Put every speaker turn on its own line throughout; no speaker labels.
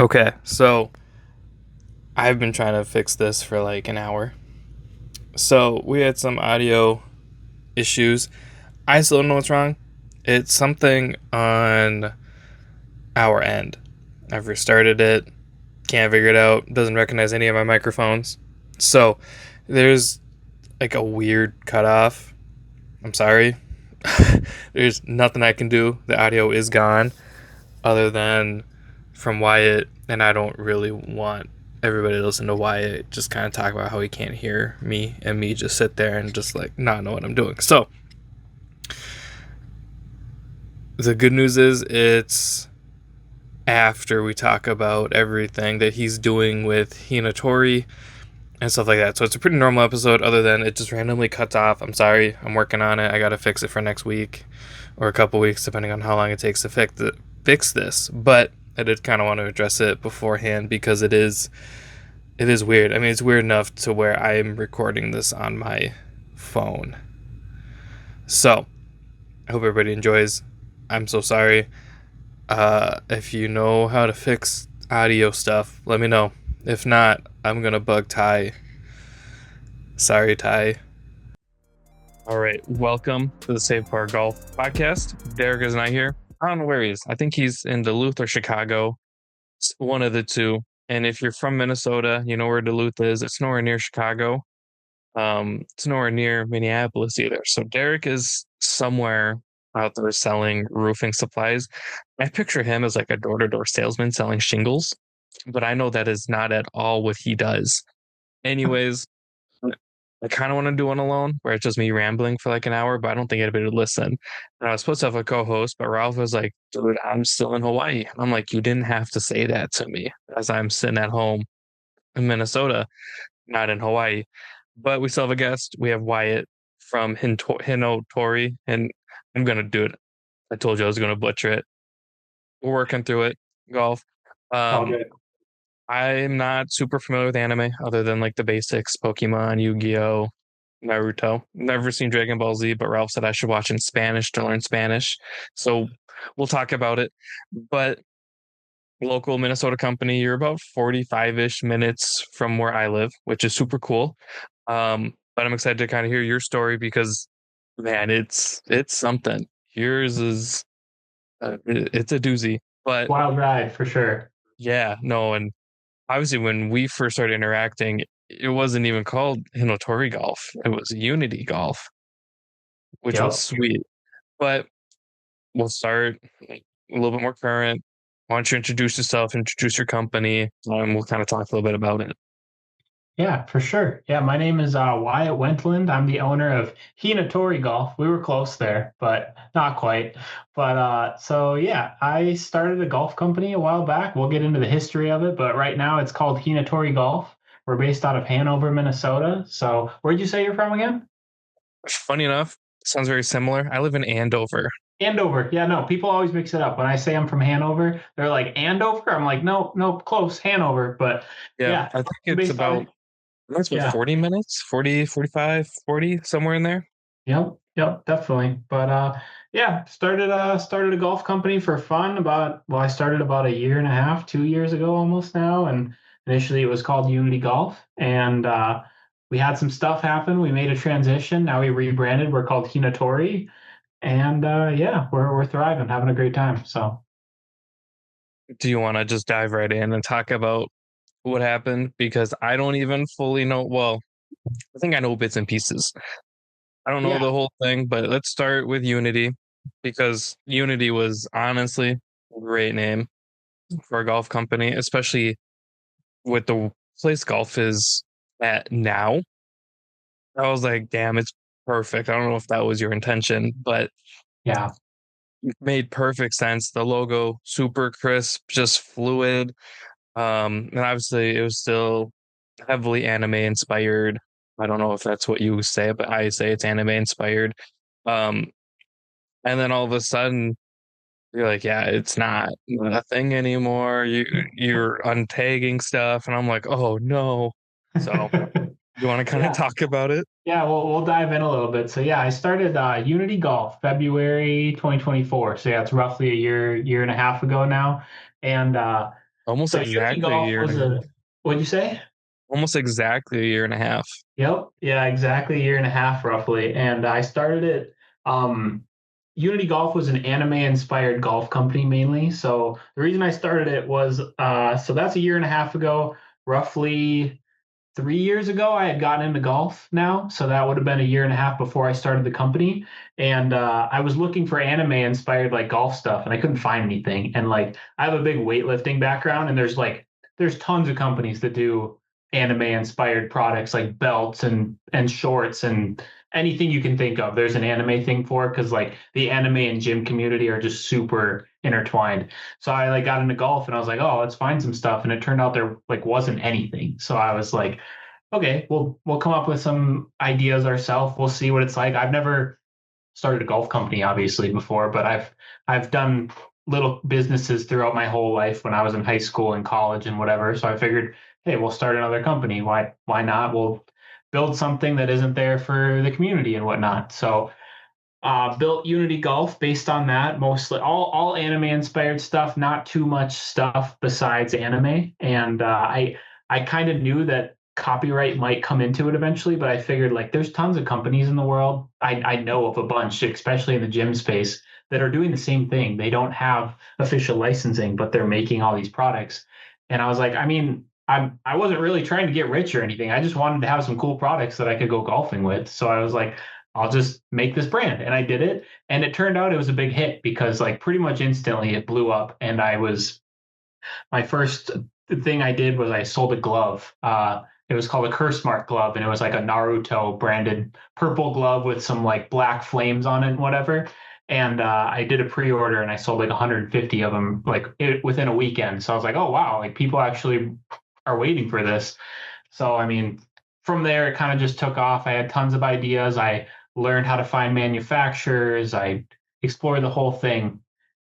Okay, so I've been trying to fix this for like an hour. So we had some audio issues. I still don't know what's wrong. It's something on our end. I've restarted it, can't figure it out, doesn't recognize any of my microphones. So there's like a weird cutoff. I'm sorry. There's nothing I can do. The audio is gone other than from Wyatt, and I don't really want everybody to listen to Wyatt just kind of talk about how he can't hear me and me just sit there and just like not know what I'm doing. So the good news is it's after we talk about everything that he's doing with Hinotori and stuff like that. So it's a pretty normal episode other than it just randomly cuts off. I'm sorry. I'm working on it. I got to fix it for next week or a couple weeks depending on how long it takes to fix this. But I did kind of want to address it beforehand because it is weird. I mean, it's weird enough to where I am recording this on my phone. So, I hope everybody enjoys. I'm so sorry. If you know how to fix audio stuff, let me know. If not, I'm gonna bug Ty. Sorry, Ty. All right, welcome to the Save Par Golf podcast. Derek is not here. I don't know where he is. I think he's in Duluth or Chicago. It's one of the two. And if you're from Minnesota, you know where Duluth is. It's nowhere near Chicago. It's nowhere near Minneapolis either. So Derek is somewhere out there selling roofing supplies. I picture him as like a door-to-door salesman selling shingles, but I know that is not at all what he does. Anyways, I kind of want to do one alone where it's just me rambling for like an hour, but I don't think anybody would listen. And I was supposed to have a co-host, but Ralph was like, dude, I'm still in Hawaii. I'm like, you didn't have to say that to me as I'm sitting at home in Minnesota, not in Hawaii. But we still have a guest. We have Wyatt from Hinotori, and I'm gonna do it. I told you I was gonna butcher it. We're working through it. Golf.
All
Um,
good.
I'm not super familiar with anime other than like the basics: Pokemon, Yu-Gi-Oh, Naruto. Never seen Dragon Ball Z, but Ralph said I should watch in Spanish to learn Spanish. So we'll talk about it. But local Minnesota company, you're about 45-ish minutes from where I live, which is super cool. But I'm excited to kind of hear your story because, man, it's something. Yours is it's a doozy. But
Wild ride for sure.
yeah, no, and obviously when we first started interacting, it wasn't even called Hinotori Golf. It was Unity Golf, which was
Yep.
sweet. But we'll start a little bit more current. Why don't you introduce yourself, introduce your company, and we'll kind of talk a little bit about it.
Yeah, for sure. Yeah, my name is Wyatt Wentland. I'm the owner of Hinotori Golf. We were close there, but not quite. But so yeah, I started a golf company a while back. We'll get into the history of it, but right now it's called Hinotori Golf. We're based out of Hanover, Minnesota. So where'd you say you're from again?
Funny enough, sounds very similar. I live in Andover.
Andover. Yeah, no, people always mix it up. When I say I'm from Hanover, they're like Andover. I'm like, no, no, close, Hanover. But
Yeah,
yeah,
I think it's
based out of
about that's what
yeah.
40 minutes, 40, 45, 40, somewhere in there.
Yep, yep, definitely. But yeah, started a golf company for fun I started about a year and a half, 2 years ago almost now, and initially it was called Unity Golf, and we had some stuff happen. We made a transition. Now we rebranded. We're called Hinatori, and yeah, we're thriving, having a great time. So
Do you want to just dive right in and talk about what happened? Because I don't even fully know. Well, I think I know bits and pieces. I don't know
yeah,
the whole thing, but let's start with Unity because Unity was honestly a great name for a golf company, especially with the place golf is at now. I was like, damn, it's perfect. I don't know if that was your intention, but
yeah,
it made perfect sense. The logo, super crisp, just fluid. And obviously it was still heavily anime inspired. I don't know if that's what you say, but I say it's anime inspired. Um, and then all of a sudden you're like, yeah, it's not a thing anymore. You're untagging stuff, and I'm like, oh no. So you want to kind of
yeah.
talk about it?
Yeah, we'll dive in a little bit. So yeah, I started Unity Golf February 2024. So yeah, it's roughly a year and a half ago now. And
Almost
So Unity
exactly a
Golf
year and
was
a half.
what'd you say?
Almost exactly a year and a half.
Yep. Yeah, exactly a year and a half roughly. And I started it. Um, Unity Golf was an anime inspired golf company mainly. So the reason I started it was so that's a year and a half ago, roughly 3 years ago. I had gotten into golf now. So that would have been a year and a half before I started the company. And I was looking for anime inspired like golf stuff and I couldn't find anything. And like I have a big weightlifting background and there's tons of companies that do anime inspired products like belts and shorts and anything you can think of. There's an anime thing for it because like the anime and gym community are just super intertwined. So I like got into golf and I was like, oh, let's find some stuff. And it turned out there like wasn't anything. So I was like, okay, we'll come up with some ideas ourselves. We'll see what it's like. I've never started a golf company obviously before, but I've done little businesses throughout my whole life when I was in high school and college and whatever. So I figured, hey, we'll start another company. Why not? We'll build something that isn't there for the community and whatnot. So built Unity Golf based on that, mostly all anime inspired stuff, not too much stuff besides anime. And I kind of knew that copyright might come into it eventually, but I figured like there's tons of companies in the world. I know of a bunch, especially in the gym space, that are doing the same thing. They don't have official licensing, but they're making all these products. And I was like, I mean, I wasn't really trying to get rich or anything. I just wanted to have some cool products that I could go golfing with. So I was like, I'll just make this brand. And I did it. And it turned out it was a big hit because like pretty much instantly it blew up. And my first thing I did was I sold a glove. It was called a Curse Mark glove, and it was like a Naruto branded purple glove with some like black flames on it and whatever. And I did a pre-order and I sold like 150 of them within a weekend. So I was like, oh wow, like people actually are waiting for this. So I mean, from there it kind of just took off. I had tons of ideas. I learned how to find manufacturers. I explored the whole thing.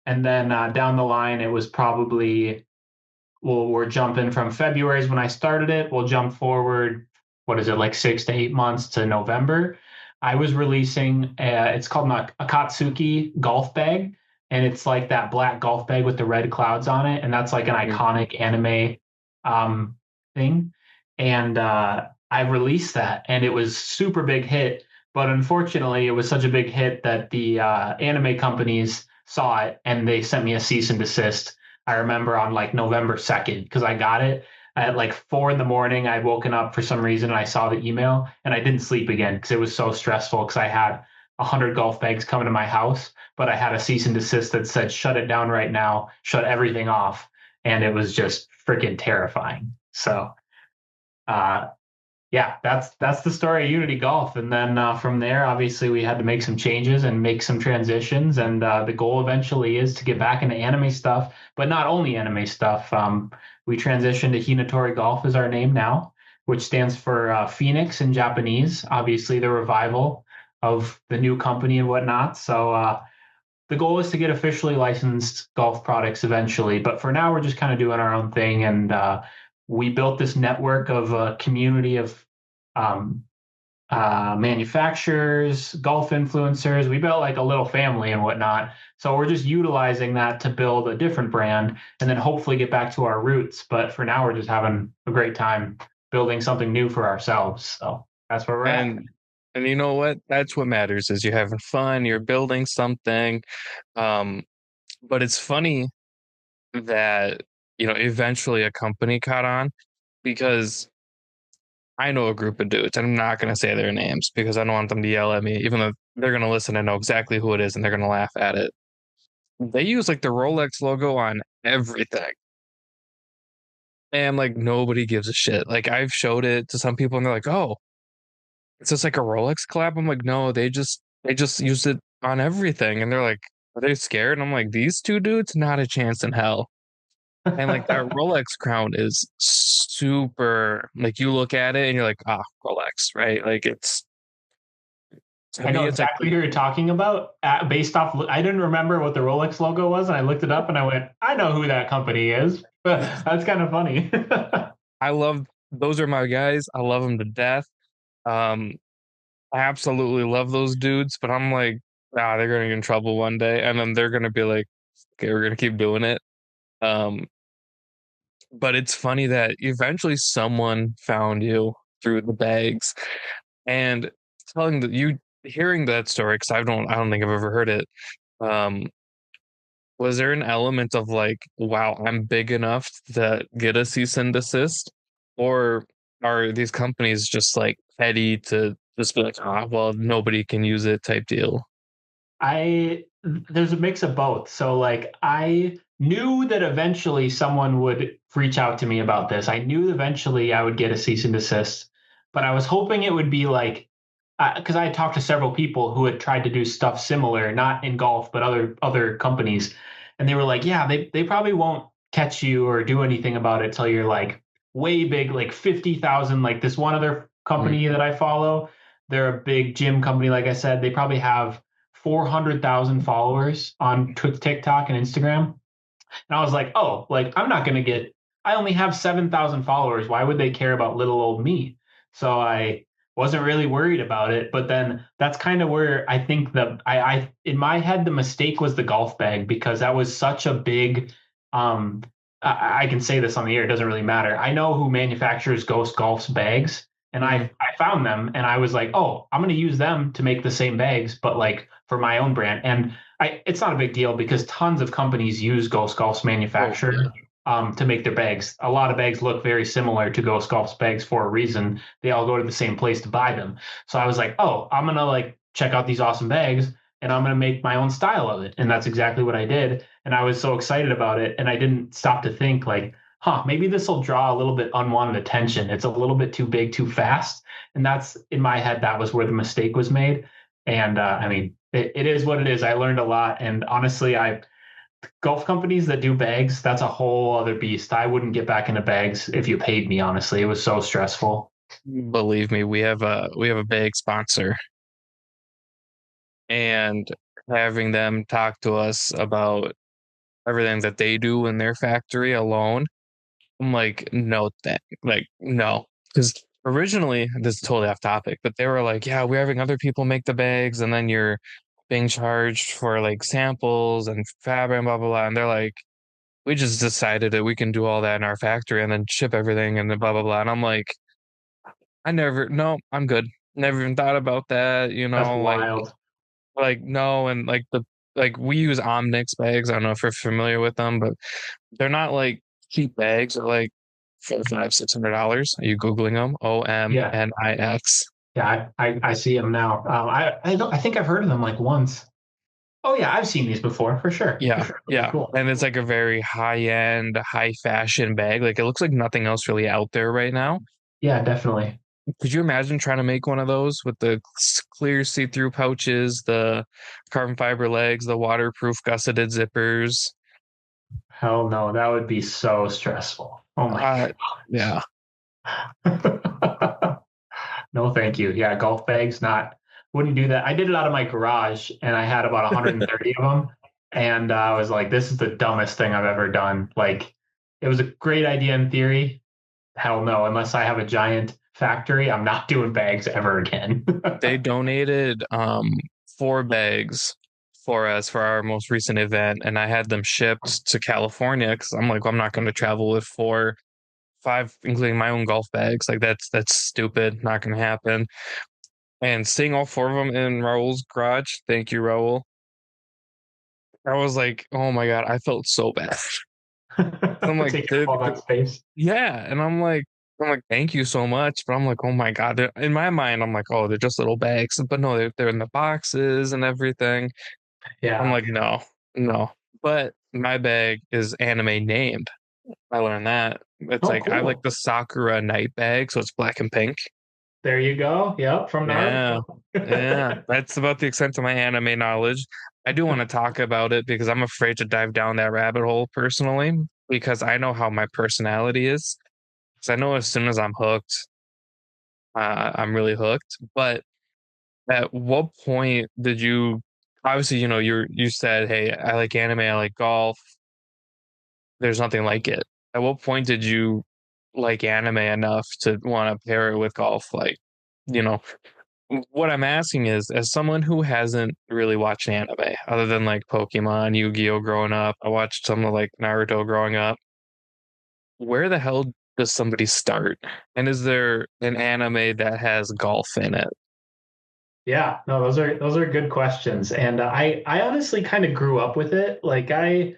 And then down the line, it was probably we're jumping from February is when I started it. We'll jump forward, what is it, like 6 to 8 months to November. I was releasing, it's called a Akatsuki golf bag. And it's like that black golf bag with the red clouds on it. And that's like an iconic anime um, thing. And I released that and it was super big hit. But unfortunately, it was such a big hit that the anime companies saw it and they sent me a cease and desist. I remember on like November 2nd because I got it at like 4 in the morning. I'd woken up for some reason and I saw the email and I didn't sleep again because it was so stressful because I had 100 golf bags coming to my house, but I had a cease and desist that said, shut it down right now, shut everything off. And it was just freaking terrifying. So, uh, yeah, that's the story of Unity Golf. And then from there, obviously, we had to make some changes and make some transitions. And the goal eventually is to get back into anime stuff, but not only anime stuff. We transitioned to Hinotori Golf as our name now, which stands for Phoenix in Japanese. Obviously, the revival of the new company and whatnot. So the goal is to get officially licensed golf products eventually. But for now, we're just kind of doing our own thing. And we built this network of a community of um, manufacturers, golf influencers. We built like a little family and whatnot. So we're just utilizing that to build a different brand and then hopefully get back to our roots. But for now, we're just having a great time building something new for ourselves. So that's where we're at.
And you know what? That's what matters is you're having fun, you're building something. Um, but it's funny that, eventually a company caught on because I know a group of dudes. I'm not going to say their names because I don't want them to yell at me, even though they're going to listen and know exactly who it is and they're going to laugh at it. They use like the Rolex logo on everything. And like nobody gives a shit. Like I've showed it to some people and they're like, "Oh, it's just like a Rolex collab." I'm like, "No, they just use it on everything." And they're like, "Are they scared?" And I'm like, "These two dudes, not a chance in hell." And like that Rolex crown is super like you look at it and you're like, "Ah, Rolex," right? Like it's to
I
me
know
it's like
exactly who you're talking about. Based off, I didn't remember what the Rolex logo was, and I looked it up, and I went, "I know who that company is." That's kind of funny.
I love those are my guys. I love them to death. Um I absolutely love those dudes, but I'm like, they're gonna get in trouble one day, and then they're gonna be like, okay, we're gonna keep doing it. Um, but it's funny that eventually someone found you through the bags and telling that you hearing that story because I don't think I've ever heard it. Um, was there an element of like, wow, I'm big enough to get a cease and desist, or are these companies just like petty to just be like, ah, well, nobody can use it type deal?
I There's a mix of both. So like I knew that eventually someone would reach out to me about this. I knew eventually I would get a cease and desist, but I was hoping it would be like because I had talked to several people who had tried to do stuff similar, not in golf, but other companies, and they were like, yeah, they probably won't catch you or do anything about it till you're like way big, like 50,000. Like this one other
Mm.
company that I follow, they're a big gym company. Like I said, they probably have 400,000 followers on TikTok and Instagram. And I was like, oh, like I'm not going to get, I only have 7,000 followers. Why would they care about little old me? So I wasn't really worried about it. But then that's kind of where I think in my head, the mistake was the golf bag because that was such a big, um, I can say this on the air. It doesn't really matter. I know who manufactures Ghost Golf's bags and
Mm.
I found them and I was like, oh, I'm going to use them to make the same bags, but like for my own brand. And it's not a big deal because tons of companies use Ghost Golf's
Oh
manufacturer
yeah.
to make their bags. A lot of bags look very similar to Ghost Golf's bags for a reason. They all go to the same place to buy them. So I was like, oh, I'm gonna like check out these awesome bags and I'm gonna make my own style of it. And that's exactly what I did. And I was so excited about it. And I didn't stop to think like, huh, maybe this will draw a little bit unwanted attention. It's a little bit too big, too fast. And that's in my head, that was where the mistake was made. And I mean, it is what it is. I learned a lot. And honestly, I golf companies that do bags, that's a whole other beast. I wouldn't get back into bags if you paid me, honestly. It was so stressful.
Believe me, we have a big sponsor, and having them talk to us about everything that they do in their factory alone, I'm like, no, that like no, because originally this is totally off topic, but they were like, yeah, we're having other people make the bags, and then you're being charged for like samples and fabric and blah blah blah, and they're like, we just decided that we can do all that in our factory and then ship everything and then blah blah blah, and I'm like, I never, no, I'm good. Never even thought about that,
That's
like
wild.
no, and like like we use Omnix bags. I don't know if you're familiar with them, but they're not like cheap bags. They're like $500, $600. Are you googling them?
Yeah.
OMNIX.
Yeah. I see them now. I think I've heard of them like once. Oh yeah. I've seen these before for sure. For
Yeah,
sure. Okay,
yeah,
cool.
and it's like a very high end, high fashion bag. Like it looks like nothing else really out there right now.
Yeah, definitely.
Could you imagine trying to make one of those with the clear see through pouches, the carbon fiber legs, the waterproof gusseted zippers?
Hell no. That would be so stressful. Oh my
Uh, yeah.
God. No, thank you. Yeah, golf bags, not wouldn't do that. I did it out of my garage and I had about 130 of them. And I was like, this is the dumbest thing I've ever done. Like, it was a great idea in theory. Hell no, unless I have a giant factory, I'm not doing bags ever again.
They donated 4 bags for us for our most recent event, and I had them shipped to California because I'm like, well, I'm not going to travel with 5, including my own golf bags. Like that's stupid, not going to happen. And seeing all 4 of them in Raul's garage, thank you, Raul. I was like, oh my god, I felt so bad. I'm like,
Taking up all that space.
yeah, and I'm like, thank you so much. But I'm like, oh my god, in my mind, I'm like, oh, they're just little bags, but no, they're in the boxes and everything. I'm
Yeah.
like, no, no. But my bag is anime named. I learned that. It's
Oh,
like I like
cool.
the Sakura night bag, so it's black and pink.
There you go. Yep, from
Yeah,
Naruto.
yeah. That's about the extent of my anime knowledge. I do want to talk about it because I'm afraid to dive down that rabbit hole personally, because I know how my personality is. So I know as soon as I'm hooked, I'm really hooked. But at what point did you? Obviously, you said, "Hey, I like anime, I like golf. There's nothing like it." At what point did you like anime enough to want to pair it with golf? Like, you know, what I'm asking is, as someone who hasn't really watched anime other than like Pokemon, Yu-Gi-Oh growing up, I watched some of like Naruto growing up. where the hell does somebody start? And is there an anime that has golf in it?
Yeah, no, those are good questions, and I honestly kind of grew up with it. Like I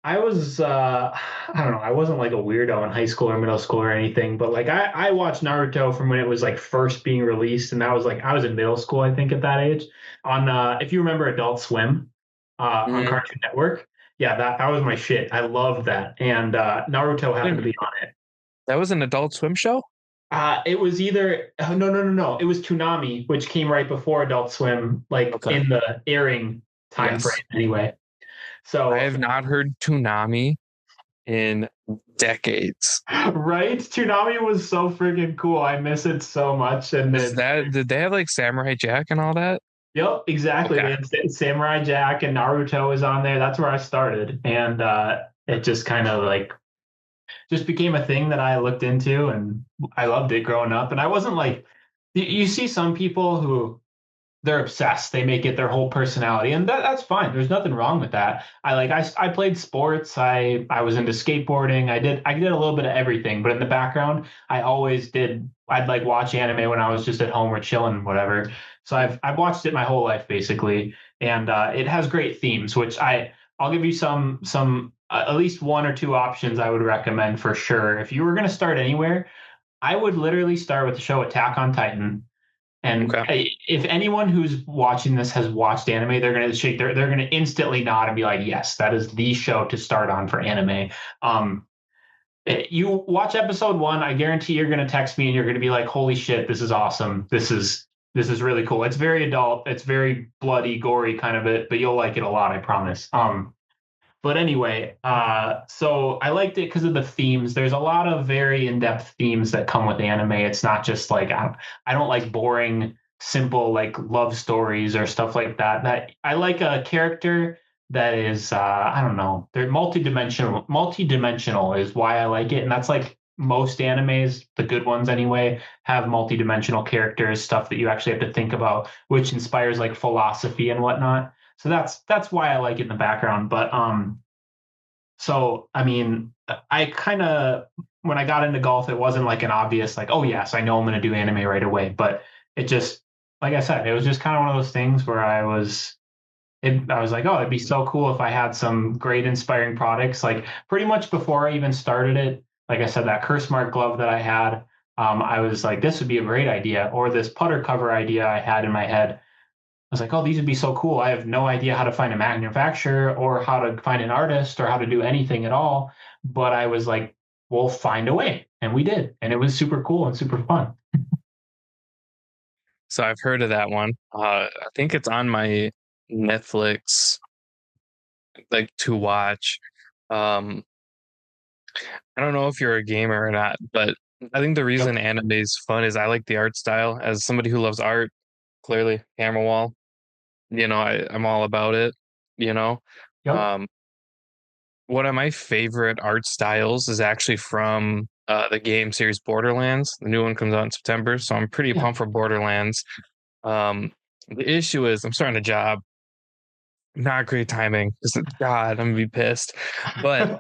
was I don't know, I wasn't like a weirdo in high school or middle school or anything, but like I watched Naruto from when it was like first being released, and that was like I was in middle school, I think, at that age. On if you remember Adult Swim on
Mhm.
Cartoon Network. Yeah, that was my shit. I loved that. And Naruto happened to
Wait,
be on it.
that was an Adult Swim show?
It was either no. It was Toonami, which came right before Adult Swim, like
Okay.
in the airing time frame
Yes.
anyway.
I
So
have not heard Toonami in decades.
right, Toonami was so freaking cool. I miss it so much. And
Is
then
that, did they have like Samurai Jack and all that?
yep, exactly. They
Okay.
had Samurai Jack and Naruto was on there. That's where I started, and it just kind of like just became a thing that I looked into, and I loved it growing up. And I wasn't like you see some people who they're obsessed. They make it their whole personality, and that's fine. There's nothing wrong with that. I played sports. I was into skateboarding. I did a little bit of everything, but in the background, I always did. I'd like watch anime when I was just at home or chilling, whatever. So I've watched it my whole life basically, and it has great themes, which I'll give you some at least one or two options I would recommend for sure. If you were gonna start anywhere, I would literally start with the show Attack on Titan. And
Okay.
if anyone who's watching this has watched anime, they're gonna shake they're gonna instantly nod and be like, yes, that is the show to start on for anime. Um, you watch episode one, I guarantee you're gonna text me and you're gonna be like, holy shit, this is awesome. This is really cool. It's very adult, it's very bloody, gory kind of it, but you'll like it a lot, I promise. But anyway, so I liked it because of the themes. There's a lot of very in-depth themes that come with anime. It's not just like I don't like boring, simple like love stories or stuff like that. That I like a character that is I don't know. They're multidimensional. Multidimensional is why I like it, and that's like most animes, the good ones anyway, have multidimensional characters, stuff that you actually have to think about, which inspires like philosophy and whatnot. So that's why I like it in the background. But so I mean, I kind of when I got into golf, it wasn't like an obvious like, oh yes, I know I'm going to do anime right away. But it just, like I said, it was just kind of one of those things where I was like, oh, it'd be so cool if I had some great inspiring products. Like pretty much before I even started it, like I said, that curse mark glove that I had, I was like, this would be a great idea, or this putter cover idea I had in my head was like, oh, these would be so cool. I have no idea how to find a manufacturer or how to find an artist or how to do anything at all. But I was like, we'll find a way. And we did. And it was super cool and super fun.
So I've heard of that one. I think it's on my Netflix, like to watch. Um, I don't know if you're a gamer or not, but I think the reason
Yep.
anime is fun is I like the art style. As somebody who loves art, clearly, camera wall, I'm all about it, you know.
Yep.
Um, One of my favorite art styles is actually from the game series Borderlands. The new one comes out in September, so I'm pretty
Yeah.
pumped for Borderlands. The issue is I'm starting a job. Not great timing. God, I'm gonna be pissed. But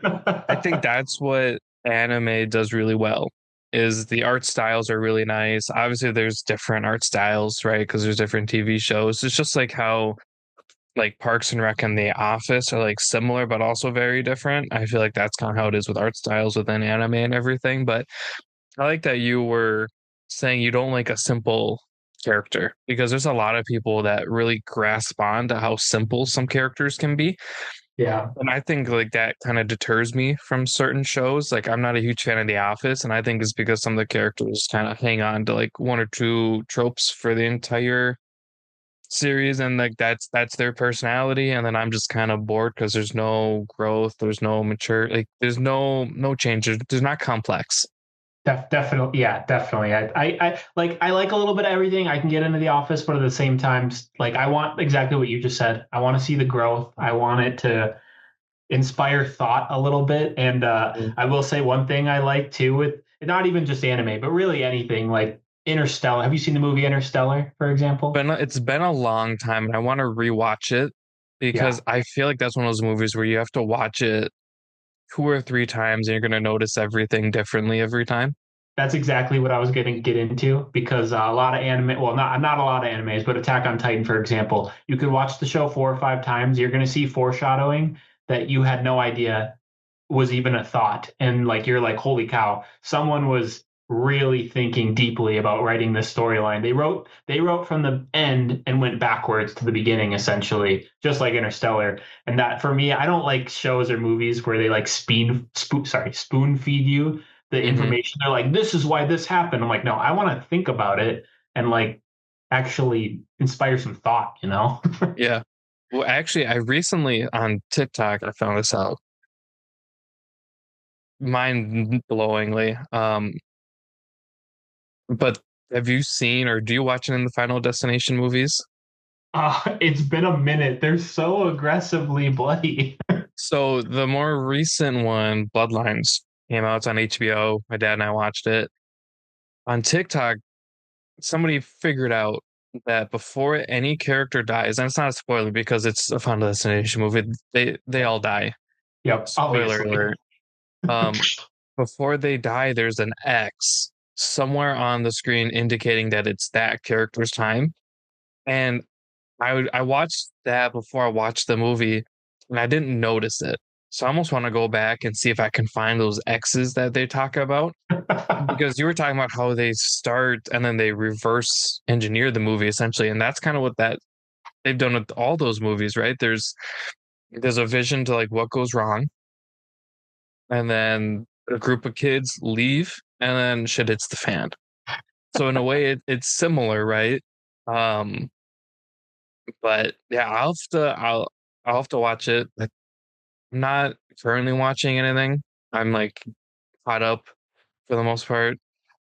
I think that's what anime does really well. Is the art styles are really nice. Obviously, there's different art styles, right? Because there's different TV shows. It's just like how like Parks and Rec and The Office are like similar but also very different. I feel like that's kind of how it is with art styles within anime and everything. But I like that you were saying you don't like a simple character because there's a lot of people that really grasp on to how simple some characters can be.
Yeah.
And I think like that kind of deters me from certain shows. Like I'm not a huge fan of The Office, and I think it's because some of the characters kind of hang on to like one or two tropes for the entire series, and like that's their personality, and then I'm just kind of bored because there's no growth, there's no mature, like there's no change, there's not complex.
Definitely. Yeah, definitely. I like a little bit of everything. I can get into the office, but at the same time, like I want exactly what you just said. I want to see the growth. I want it to inspire thought a little bit. And
Mm.
I will say one thing I like too with not even just anime, but really anything like Interstellar. Have you seen the movie Interstellar, for example?
It's been a long time, and I want to rewatch it
Yeah.
because I feel like that's one of those movies where you have to watch it two or three times and you're going to notice everything differently every time.
That's exactly what I was going to get into because a lot of anime, well, not a lot of animes, but Attack on Titan, for example, you could watch the show 4 or 5 times. You're going to see foreshadowing that you had no idea was even a thought, and like you're like, holy cow, someone was really thinking deeply about writing this storyline. They wrote from the end and went backwards to the beginning, essentially, just like Interstellar. And that for me, I don't like shows or movies where they like spoon feed you the
Hmm.
information. They're like, this is why this happened. I'm like, no, I want to think about it and like actually inspire some thought, you know?
Yeah. Well, actually, I recently on TikTok I found this out, mind blowingly. But have you seen or do you watch any of the Final Destination movies?
It's been a minute. They're so aggressively bloody.
So the more recent one, Bloodlines, came out. It's on HBO. My dad and I watched it. On TikTok, somebody figured out that before any character dies, and it's not a spoiler because it's a Final Destination movie, they all die.
Yep,
Spoiler
obviously.
alert. Um, Before they die, there's an X somewhere on the screen indicating that it's that character's time. And I watched that before I watched the movie, and I didn't notice it. So I almost want to go back and see if I can find those X's that they talk about. Because you were talking about how they start and then they reverse engineer the movie essentially, and that's kind of what that they've done with all those movies, right? There's a vision to like what goes wrong, and then a group of kids leave, and then shit hits the fan. So in a way, it's similar, right? Um, but yeah, I'll have to watch it. I'm not currently watching anything. I'm like caught up for the most part.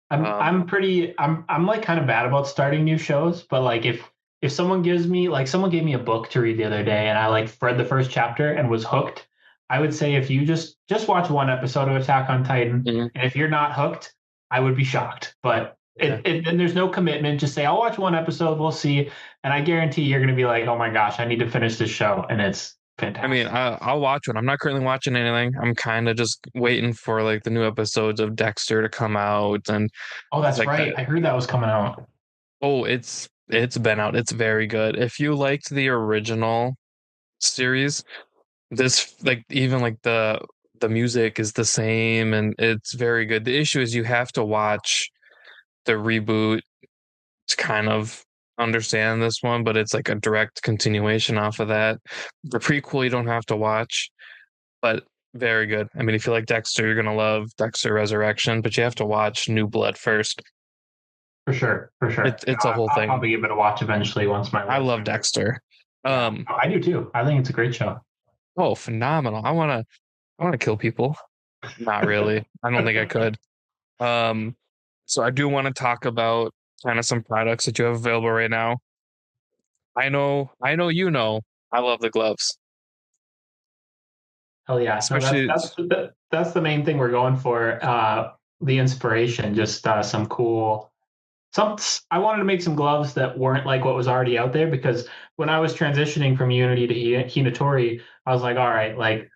I'm
Um,
pretty I'm like kind of bad about starting new shows, but like if someone gives me like someone gave me a book to read the other day and I like read the first chapter and was hooked, I would say if you just watch one episode of Attack on Titan
mhm,
and if you're not hooked, I would be shocked. But
yeah.
and there's no commitment. Just say I'll watch one episode, we'll see, and I guarantee you're going to be like, "Oh my gosh, I need to finish this show." And it's
I mean,
fantastic.
I'll watch one. I'm not currently watching anything. I'm kind of just waiting for like the new episodes of Dexter to come out and
Oh,
things
that's
like
right.
that.
I heard that was coming out.
Oh, it's been out. It's very good. If you liked the original series, this like even like the music is the same and it's very good. The issue is you have to watch the reboot to kind of understand this one, but it's like a direct continuation off of that. The prequel you don't have to watch, but very good. I mean, if you like Dexter, you're gonna love Dexter Resurrection, but you have to watch New Blood first.
For sure, for sure.
It's a whole
I'll
thing.
probably give it a watch eventually once my
I
work
love
finishes.
Dexter.
Yeah,
Um,
I do too. I think it's a great show.
oh, phenomenal. I wanna kill people. Not really. I don't think I could. Um, so I do want to talk about kind of some products that you have available right now. I know you know I love the gloves.
Hell yeah! No,
Especially
that's the main thing we're going for. The inspiration, just some cool. Some I wanted to make some gloves that weren't like what was already out there because when I was transitioning from Unity to Hinotori, I was like, all right, like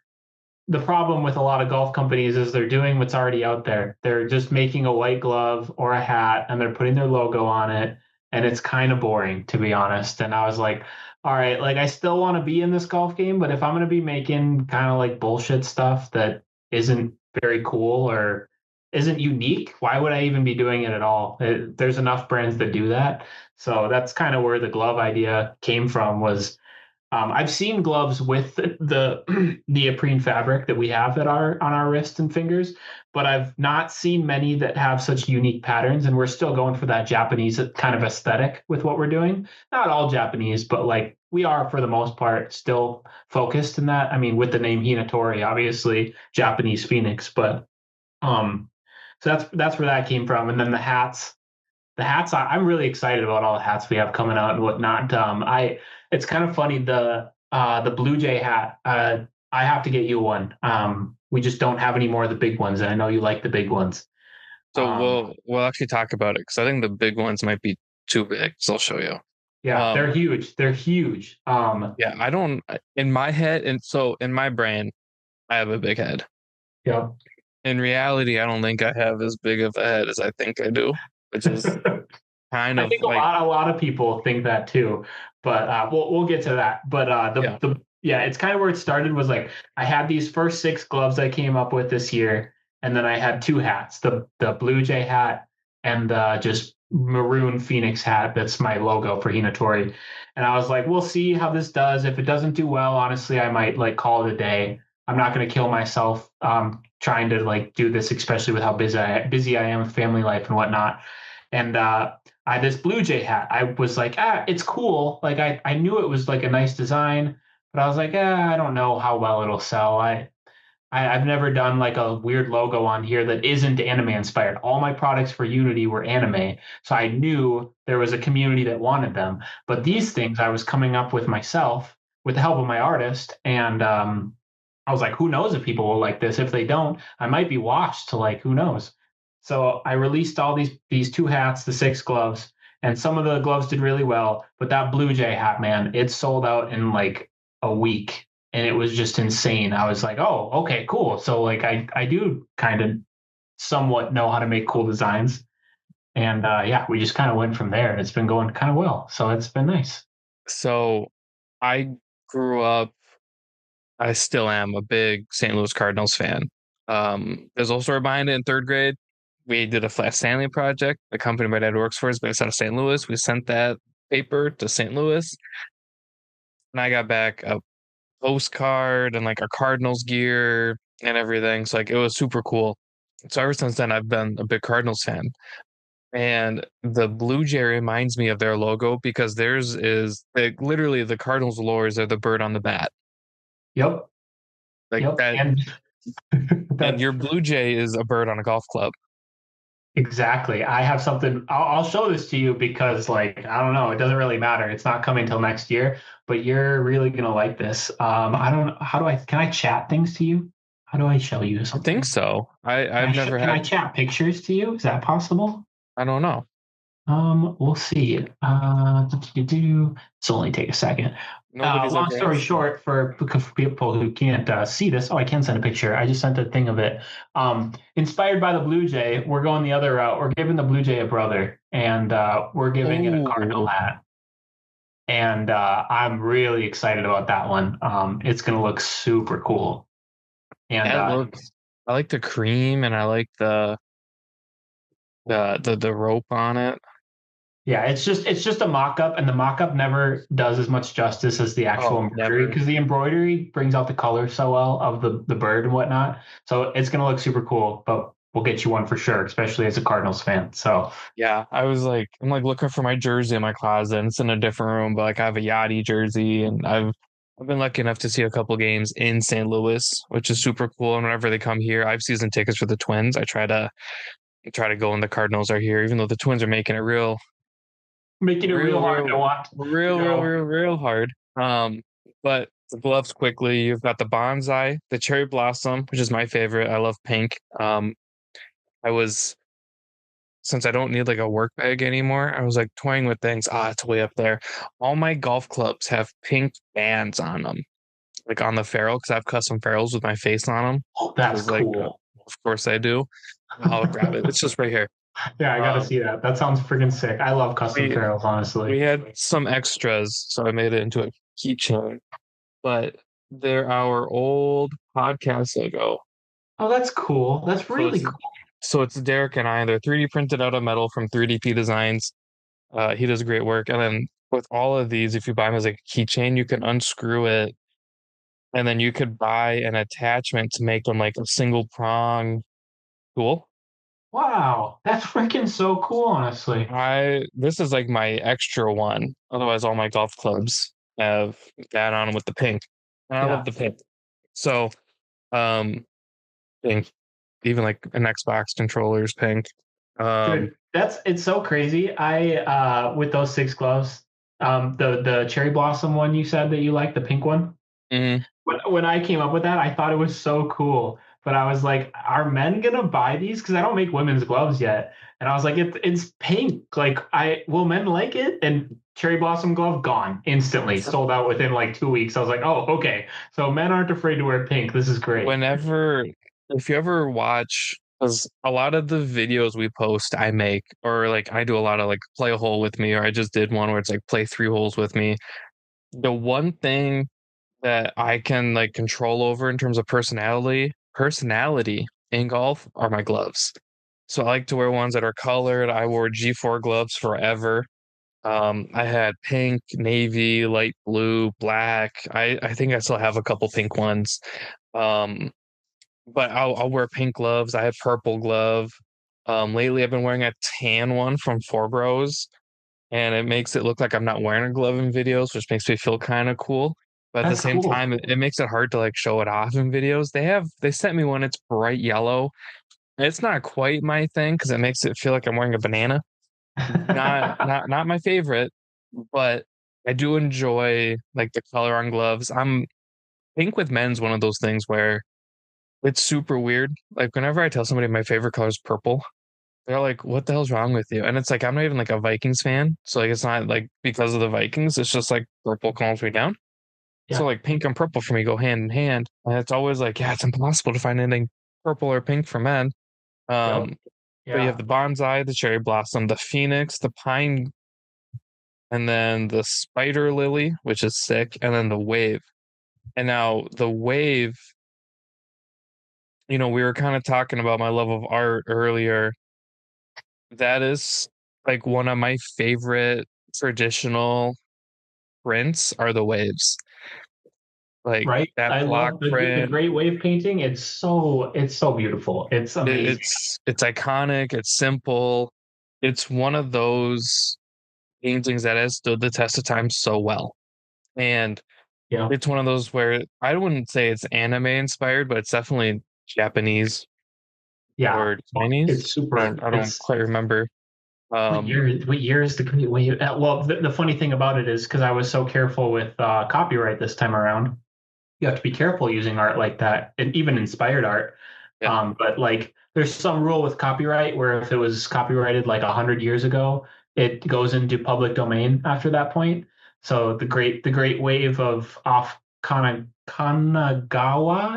the problem with a lot of golf companies is they're doing what's already out there. They're just making a white glove or a hat and they're putting their logo on it. And it's kind of boring, to be honest. And I was like, all right, like I still want to be in this golf game, but if I'm going to be making kind of like bullshit stuff that isn't very cool or isn't unique, why would I even be doing it at all? There's enough brands that do that. So that's kind of where the glove idea came from was I've seen gloves with the neoprene fabric that we have at our on our wrists and fingers, but I've not seen many that have such unique patterns. And we're still going for that Japanese kind of aesthetic with what we're doing. Not all Japanese, but like we are for the most part still focused in that. I mean, with the name Hinatori, obviously Japanese Phoenix, but um, so that's where that came from. And then the hats I'm really excited about all the hats we have coming out and whatnot. I it's kind of funny the Blue Jay hat. I have to get you one. We just don't have any more of the big ones, and I know you like the big ones.
so
Um,
we'll actually talk about it because I think the big ones might be too big. So I'll show you.
yeah, they're
Um,
huge. They're huge.
yeah, I don't in my head and so in my brain I have a big head.
Yep.
In reality, I don't think I have as big of a head as I think I do, which is kind
I
of
think
like,
a lot of people think that too, but we'll get to that. But
yeah.
the yeah, it's kind of where it started was like I had these first six gloves I came up with this year, and then I had two hats, the Blue Jay hat and the just maroon Phoenix hat. That's my logo for Hinotori. And I was like, we'll see how this does. If it doesn't do well, honestly, I might like call it a day. I'm not going to kill myself trying to like do this, especially with how busy I am with family life and whatnot. And I this Blue Jay hat. I was like, it's cool. Like I knew it was like a nice design, but I was like, I don't know how well it'll sell. I've never done like a weird logo on here that isn't anime inspired. All my products for Unity were anime, so I knew there was a community that wanted them. But these things I was coming up with myself with the help of my artist, and I was like, who knows if people will like this? If they don't, I might be washed to like who knows. So I released all these two hats, the six gloves, and some of the gloves did really well. But that Blue Jay hat, man, it sold out in like a week, and it was just insane. I was like, oh, okay, cool. So like I do kind of somewhat know how to make cool designs, and yeah, we just kind of went from there, and it's been going kind of well. So it's been nice.
So I grew up, I still am a big St. Louis Cardinals fan. There's a whole story behind it in third grade. We did a Flat Stanley project. The company my dad works for is based out of St. Louis. We sent that paper to St. Louis, and I got back a postcard and like our Cardinals gear and everything. So like it was super cool. So ever since then, I've been a big Cardinals fan. And the Blue Jay reminds me of their logo because theirs is like literally the Cardinals' lures are the bird on the bat,
Yep,
like
yep,
that.
and
And
that's
your Blue Jay is a bird on a golf club.
exactly. I have something. I'll show this to you because, like, I don't know. It doesn't really matter. It's not coming till next year, but you're really gonna like this. I don't. How do I? Can I chat things to you? How do I show you
I think
something?
so. I've never
Can I
had.
chat pictures to you? Is that possible?
I don't know.
We'll see. This will only take a second.
Nobody's
Long
ever
story
asked me.
short, for people who can't see this, oh, I can send a picture. I just sent a thing of it. Inspired by the Blue Jay, we're going the other route. We're giving the Blue Jay a brother, and we're giving it a cardinal
Oh,
hat. And I'm really excited about that one. It's going to look super cool. And
that looks. I like the cream and I like the rope on it.
yeah, it's just a mock-up, and the mock-up never does as much justice as the actual
Oh,
embroidery
never.
because the embroidery brings out the color so well of the bird and whatnot. So it's gonna look super cool, but we'll get you one for sure, especially as a Cardinals fan. So
Yeah, I was like, I'm like looking for my jersey in my closet. And it's in a different room, but like I have a Yachty jersey, and I've been lucky enough to see a couple games in St. Louis, which is super cool. And whenever they come here, I have season tickets for the Twins. I try to go when the Cardinals are here, even though the Twins are making it
making it real
real,
hard to
real,
want to
real, real,
go.
real, real hard. But the gloves quickly. You've got the bonsai, the cherry blossom, which is my favorite. I love pink. I was since I don't need like a work bag anymore, I was like toying with things. It's way up there. All my golf clubs have pink bands on them, like on the ferrule, because I have custom ferrules with my face on them.
Oh, that's
Because like,
cool.
of course I do. I'll grab it. It's just right here.
Yeah, I got to
Um,
see that. That sounds freaking sick. I love custom
we
ferals,
we
honestly.
had some extras, so I made it into a keychain. But they're our old podcast logo.
Oh, that's cool. That's
So
really
it's
cool.
so it's Derek and I. They're 3D printed out of metal from 3DP Designs. He does great work. And then with all of these, if you buy them as like a keychain, you can unscrew it, and then you could buy an attachment to make them like a single prong tool.
Wow, that's freaking so cool, honestly.
I This is like my extra one. Otherwise, all my golf clubs have that on 'em with the pink, and I love
Yeah.
the pink. So, um, pink, even like an Xbox controller is pink. Um,
Dude, that's it's so crazy. I with those six gloves, the cherry blossom one you said that you like, the pink one.
mhm.
When I came up with that, I thought it was so cool. But I was like, are men gonna buy these? Because I don't make women's gloves yet. And I was like, it's pink. Like, I will men like it? And cherry blossom glove gone instantly, sold out within like 2 weeks. I was like, oh, okay. So men aren't afraid to wear pink. This is great.
Whenever if you ever watch, because a lot of the videos we post, I make, or like I do a lot of like play a hole with me, or I just did one where it's like play three holes with me. The one thing that I can like control over in terms of personality in golf are my gloves. So I like to wear ones that are colored. I wore G4 gloves forever. I had pink, navy, light blue, black. I think I still have a couple pink ones. Um, but I'll wear pink gloves. I have purple glove. Lately I've been wearing a tan one from Four Bros, and it makes it look like I'm not wearing a glove in videos, which makes me feel kind of cool. But at the
That's
same
cool.
time, it makes it hard to like show it off in videos. They sent me one, it's bright yellow. It's not quite my thing because it makes it feel like I'm wearing a banana. Not my favorite, but I do enjoy like the color on gloves. I'm pink with men's one of those things where it's super weird. Like whenever I tell somebody my favorite color is purple, they're like, "What the hell's wrong with you?" And it's like I'm not even like a Vikings fan, so like it's not like because of the Vikings. It's just like purple calms me down. So
Yeah.
like pink and purple for me go hand in hand, and it's always like, yeah, it's impossible to find anything purple or pink for men.
Yep.
Um, but you have
Yeah.
the bonsai, the cherry blossom, the phoenix, the pine, and then the spider lily, which is sick, and then the wave. And now the wave, we were kind of talking about my love of art earlier. That is like one of my favorite traditional prints are the waves. Like
Right.
that
I
block
love the
print.
great wave painting. It's so beautiful. It's amazing.
It's iconic, it's simple. It's one of those paintings that has stood the test of time so well. And
Yeah.
it's one of those where I wouldn't say it's anime inspired, but it's definitely Japanese
Yeah.
or Chinese.
It's
I
super.
don't, I don't
It's
quite remember. Um,
what year is the great wave? Well, the funny thing about it is because I was so careful with copyright this time around, you have to be careful using art like that, and even inspired art.
yeah,
But like, there's some rule with copyright where if it was copyrighted like 100 years ago, it goes into public domain after that point. So the great wave of off Kanagawa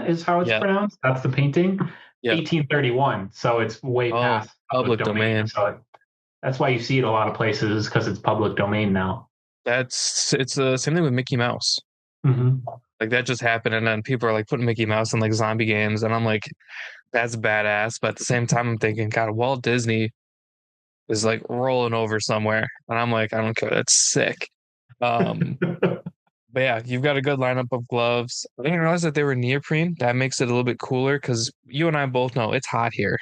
is how it's
yeah,
pronounced. That's the painting,
yeah.
1831. So it's way
Oh,
past public
public
domain.
domain.
So that's why you see it a lot of places because it's public domain now.
It's the same thing with Mickey Mouse.
Hmm.
Like that just happened, and then people are like putting Mickey Mouse in like zombie games, and I'm like, that's badass. But at the same time, I'm thinking, God, Walt Disney is like rolling over somewhere, and I'm like, I don't care. That's sick. Um, but yeah, you've got a good lineup of gloves. I didn't realize that they were neoprene. That makes it a little bit cooler because you and I both know it's hot here.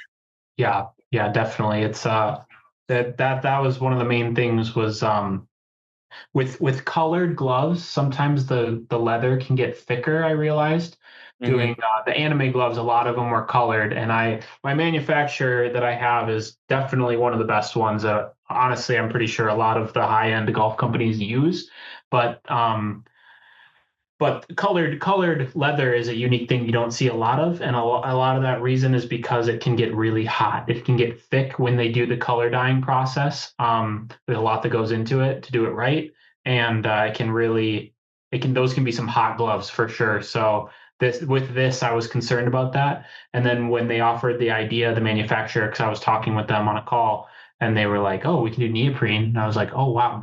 Yeah, yeah, definitely. It's that was one of the main things was with colored gloves, sometimes the leather can get thicker, I realized.
Hmm.
Doing the anime gloves, a lot of them were colored, and my manufacturer that I have is definitely one of the best ones. Honestly, I'm pretty sure a lot of the high-end golf companies use, but colored leather is a unique thing you don't see a lot of, and a lot of that reason is because it can get really hot. It can get thick when they do the color dyeing process. There's a lot that goes into it to do it right, and those can be some hot gloves for sure. So this, I was concerned about that, and then when they offered the idea, the manufacturer, because I was talking with them on a call, and they were like, "Oh, we can do neoprene," and I was like, "Oh wow,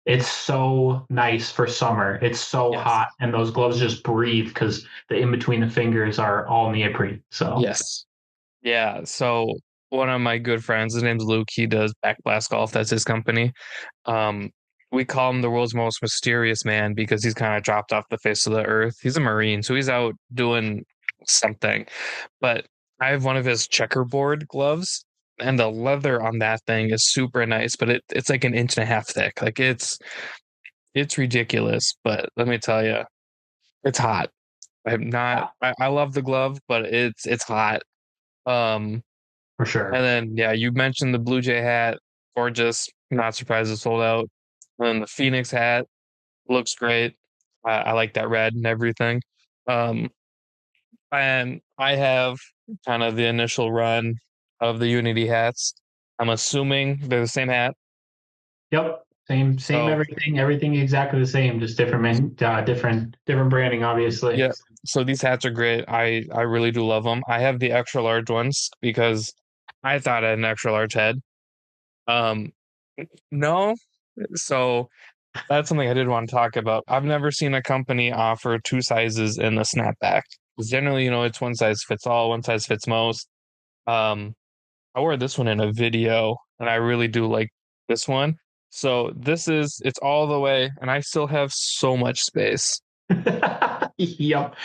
it's so nice for summer. It's so
Yes.
hot, and those gloves just breathe because the in between the fingers are all neoprene. So,
Yes. Yeah. So one of my good friends, his name's Luke. He does backblast golf. That's his company. Um, we call him the world's most mysterious man because he's kind of dropped off the face of the earth. He's a Marine, so he's out doing something. But I have one of his checkerboard gloves, and the leather on that thing is super nice, but it's like an inch and a half thick. Like it's ridiculous. But let me tell you, it's hot. I'm not.
yeah,
I love the glove, but it's hot. Um,
for
and
sure.
then yeah, you mentioned the Blue Jay hat, gorgeous. Not surprised it sold out. And then the Phoenix hat looks great. I like that red and everything. Um, and I have kind of the initial run of the Unity hats. I'm assuming they're the same hat.
Yep, same
So
everything exactly the same, just different different branding, obviously.
yeah. So these hats are great. I really do love them. I have the extra large ones because I thought I had an extra large head. Um, no. So that's something I did want to talk about. I've never seen a company offer two sizes in the snapback. Because generally, it's one size fits all, one size fits most. Um, I wore this one in a video, and I really do like this one. So it's all the way, and I still have so much space.
Yep.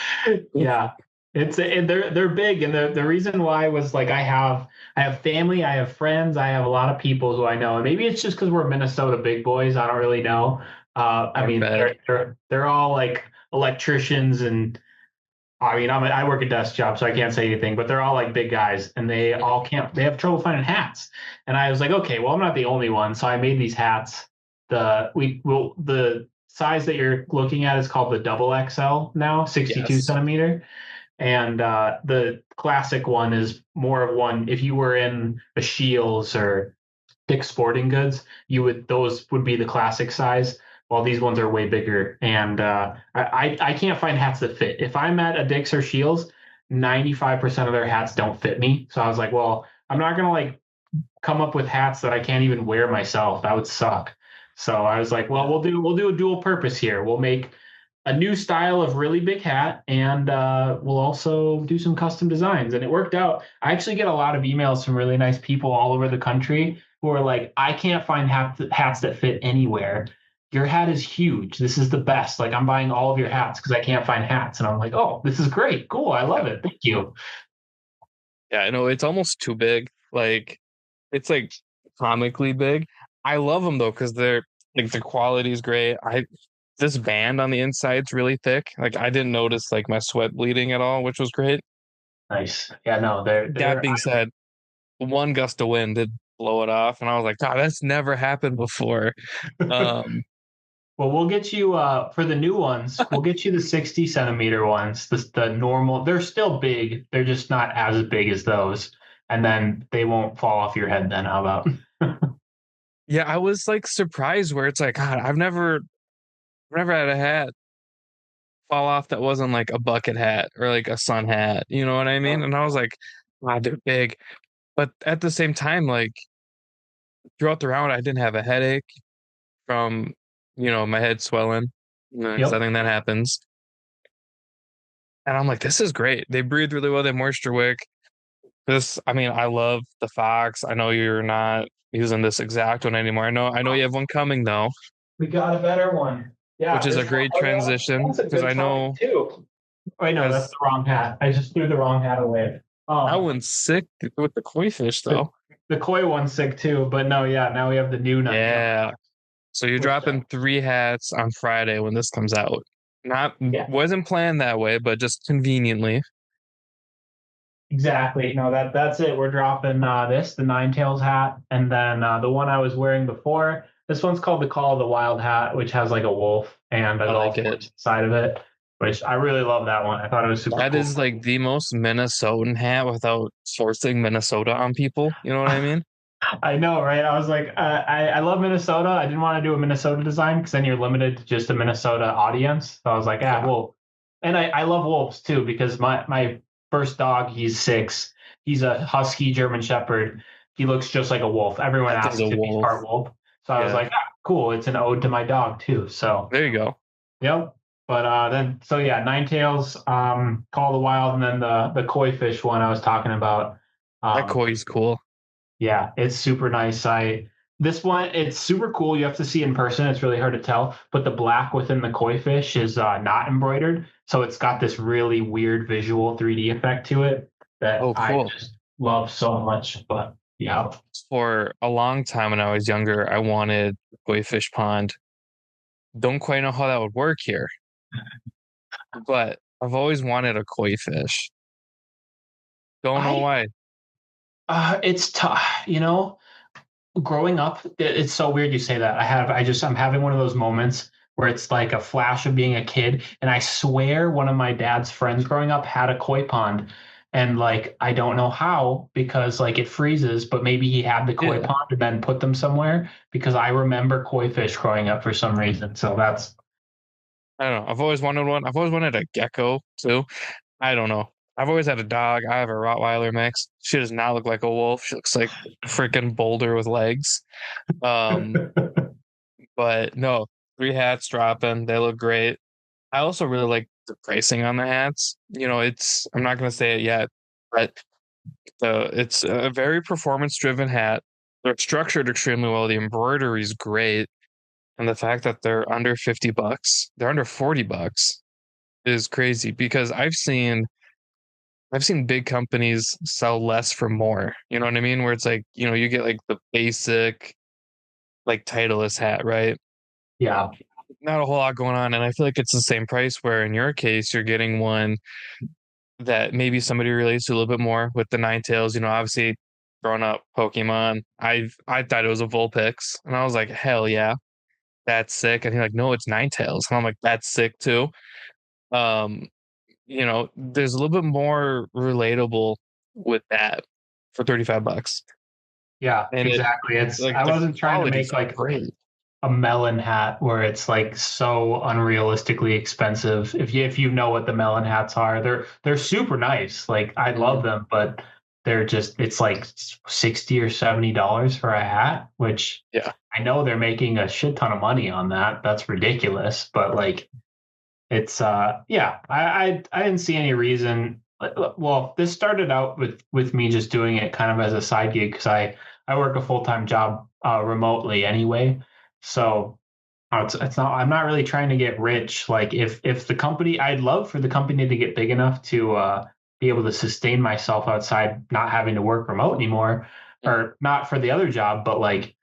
Yeah. They're big, and the reason why was like I have family, I have friends, I have a lot of people who I know, and maybe it's just because we're Minnesota big boys. I don't really know. I
I
mean,
bet.
they're all like electricians, and I mean, I work a desk job, so I can't say anything, but they're all like big guys, and they have trouble finding hats. And I was like, okay, well, I'm not the only one, so I made these hats. The size that you're looking at is called the double XL now, 62
Yes.
centimeter, and the classic one is more of one. If you were in a Shields or Dick's Sporting Goods, those would be the classic size. While these ones are way bigger, and I can't find hats that fit. If I'm at a Dick's or Shields, 95% of their hats don't fit me. So I was like, well, I'm not gonna like come up with hats that I can't even wear myself. That would suck. So I was like, well,
Yeah.
we'll do a dual purpose here. We'll make a new style of really big hat, and we'll also do some custom designs. And it worked out. I actually get a lot of emails from really nice people all over the country who are like, I can't find hats that fit anywhere. Your hat is huge. This is the best. Like, I'm buying all of your hats because I can't find hats. And I'm like, oh, this is great. Cool. I love it. Thank you.
Yeah, I know it's almost too big. Like it's like comically big. I love them though because they're like the quality is great. I This band on the inside's really thick. Like I didn't notice like my sweat bleeding at all, which was great.
Nice. Yeah, no, they're
That
they're
being said, one gust of wind did blow it off, and I was like, God, that's never happened before. Um,
Well, we'll get you for the new ones. We'll get you the 60 centimeter ones. The normal. They're still big. They're just not as big as those. And then they won't fall off your head. Then how about?
yeah, I was like surprised where it's like, God, I've never had a hat fall off that wasn't like a bucket hat or like a sun hat. You know what I mean? And I was like, wow, they're big. But at the same time, like throughout the round, I didn't have a headache from, my head swelling, because I
Yep.
think that happens. And I'm like, this is great. They breathe really well. They moisture wick. I mean, I love the Fox. I know you're not using this exact one anymore. I know you have one coming though,
We got a better one.
which
Yeah,
is a
this one.
great
Oh, yeah,
transition
that's a
because
good
I
topic
know
too. Wait, no, that's
as
the wrong hat. I just threw the wrong hat away.
that
Um,
one's sick with the koi fish
the
though.
the koi one's sick too. But no, yeah, now we have the new nut coming
Yeah.
out.
So you're
Which,
dropping three hats on Friday when this comes out. Not
yeah,
wasn't planned that way, but just conveniently.
exactly. No, that's it. We're dropping the Nine Tails hat, and then the one I was wearing before. This one's called the Call of the Wild hat, which has like a wolf and a
I like
golf
it.
course inside of it. Which I really love that one. I thought it was super
That
cool.
is like the most Minnesotan hat without forcing Minnesota on people. You know what I mean?
I know, right? I was like, I love Minnesota. I didn't want to do a Minnesota design because then you're limited to just a Minnesota audience. So I was like,
Yeah,
well, and I love wolves too because my first dog, he's 6. He's a husky German Shepherd. He looks just like a wolf. Everyone
that thing's a
asks if he's
wolf.
part wolf. So I was
Yeah,
like, cool. It's an ode to my dog too. So
there you go.
yep. But then so yeah, Nine Tails, Call of the Wild, and then the koi fish one I was talking about.
That
Um,
koi's cool.
yeah, it's super nice. This one, it's super cool. You have to see in person. It's really hard to tell, but the black within the koi fish is not embroidered, so it's got this really weird visual 3D effect to it that
Oh,
I
cool.
just love so much. But yeah,
For a long time when I was younger, I wanted a koi fish pond. Don't quite know how that would work here, but I've always wanted a koi fish. Don't know
I
why.
it's tough. Growing up, it's so weird you say that. I'm having one of those moments where it's like a flash of being a kid, and I swear one of my dad's friends growing up had a koi pond, and like I don't know how because like it freezes, but maybe he had the koi
Yeah.
pond and then put them somewhere because I remember koi fish growing up for some reason. So
I don't know. I've always wanted one. I've always wanted a gecko too. I don't know. I've always had a dog. I have a Rottweiler mix. She does not look like a wolf. She looks like a freaking boulder with legs. Um, but no, three hats dropping. They look great. I also really like the pricing on the hats. It's I'm not gonna say it yet, but it's a very performance driven hat. They're structured extremely well. The embroidery is great, and the fact that they're under $50, they're under $40 is crazy because I've seen big companies sell less for more. You know what I mean? Where it's like, you get like the basic like Titleist hat, right?
Yeah.
Not a whole lot going on. And I feel like it's the same price where in your case you're getting one that maybe somebody relates to a little bit more with the nine tails. Obviously growing up Pokemon, I thought it was a Vulpix. And I was like, hell yeah, that's sick. And he's like, no, it's nine tails. And I'm like, that's sick too. Um, there's a little bit more relatable with that for $35.
Yeah,
And it
exactly.
like
I
the
wasn't trying to
quality's
make like
great.
a melon hat where it's like so unrealistically expensive. If you know what the melon hats are, they're super nice. Like I love
Mhm.
them, but it's like 60 or $70 for a hat, which
Yeah.
I know they're making a shit ton of money on that. That's ridiculous. But like it's yeah, I didn't see any reason. Well, this started out with me just doing it kind of as a side gig because I work a full-time job remotely anyway. So it's not I'm not really trying to get rich. Like if the company I'd love for the company to get big enough to be able to sustain myself outside not having to work remote anymore
Mhm.
or not for the other job, but like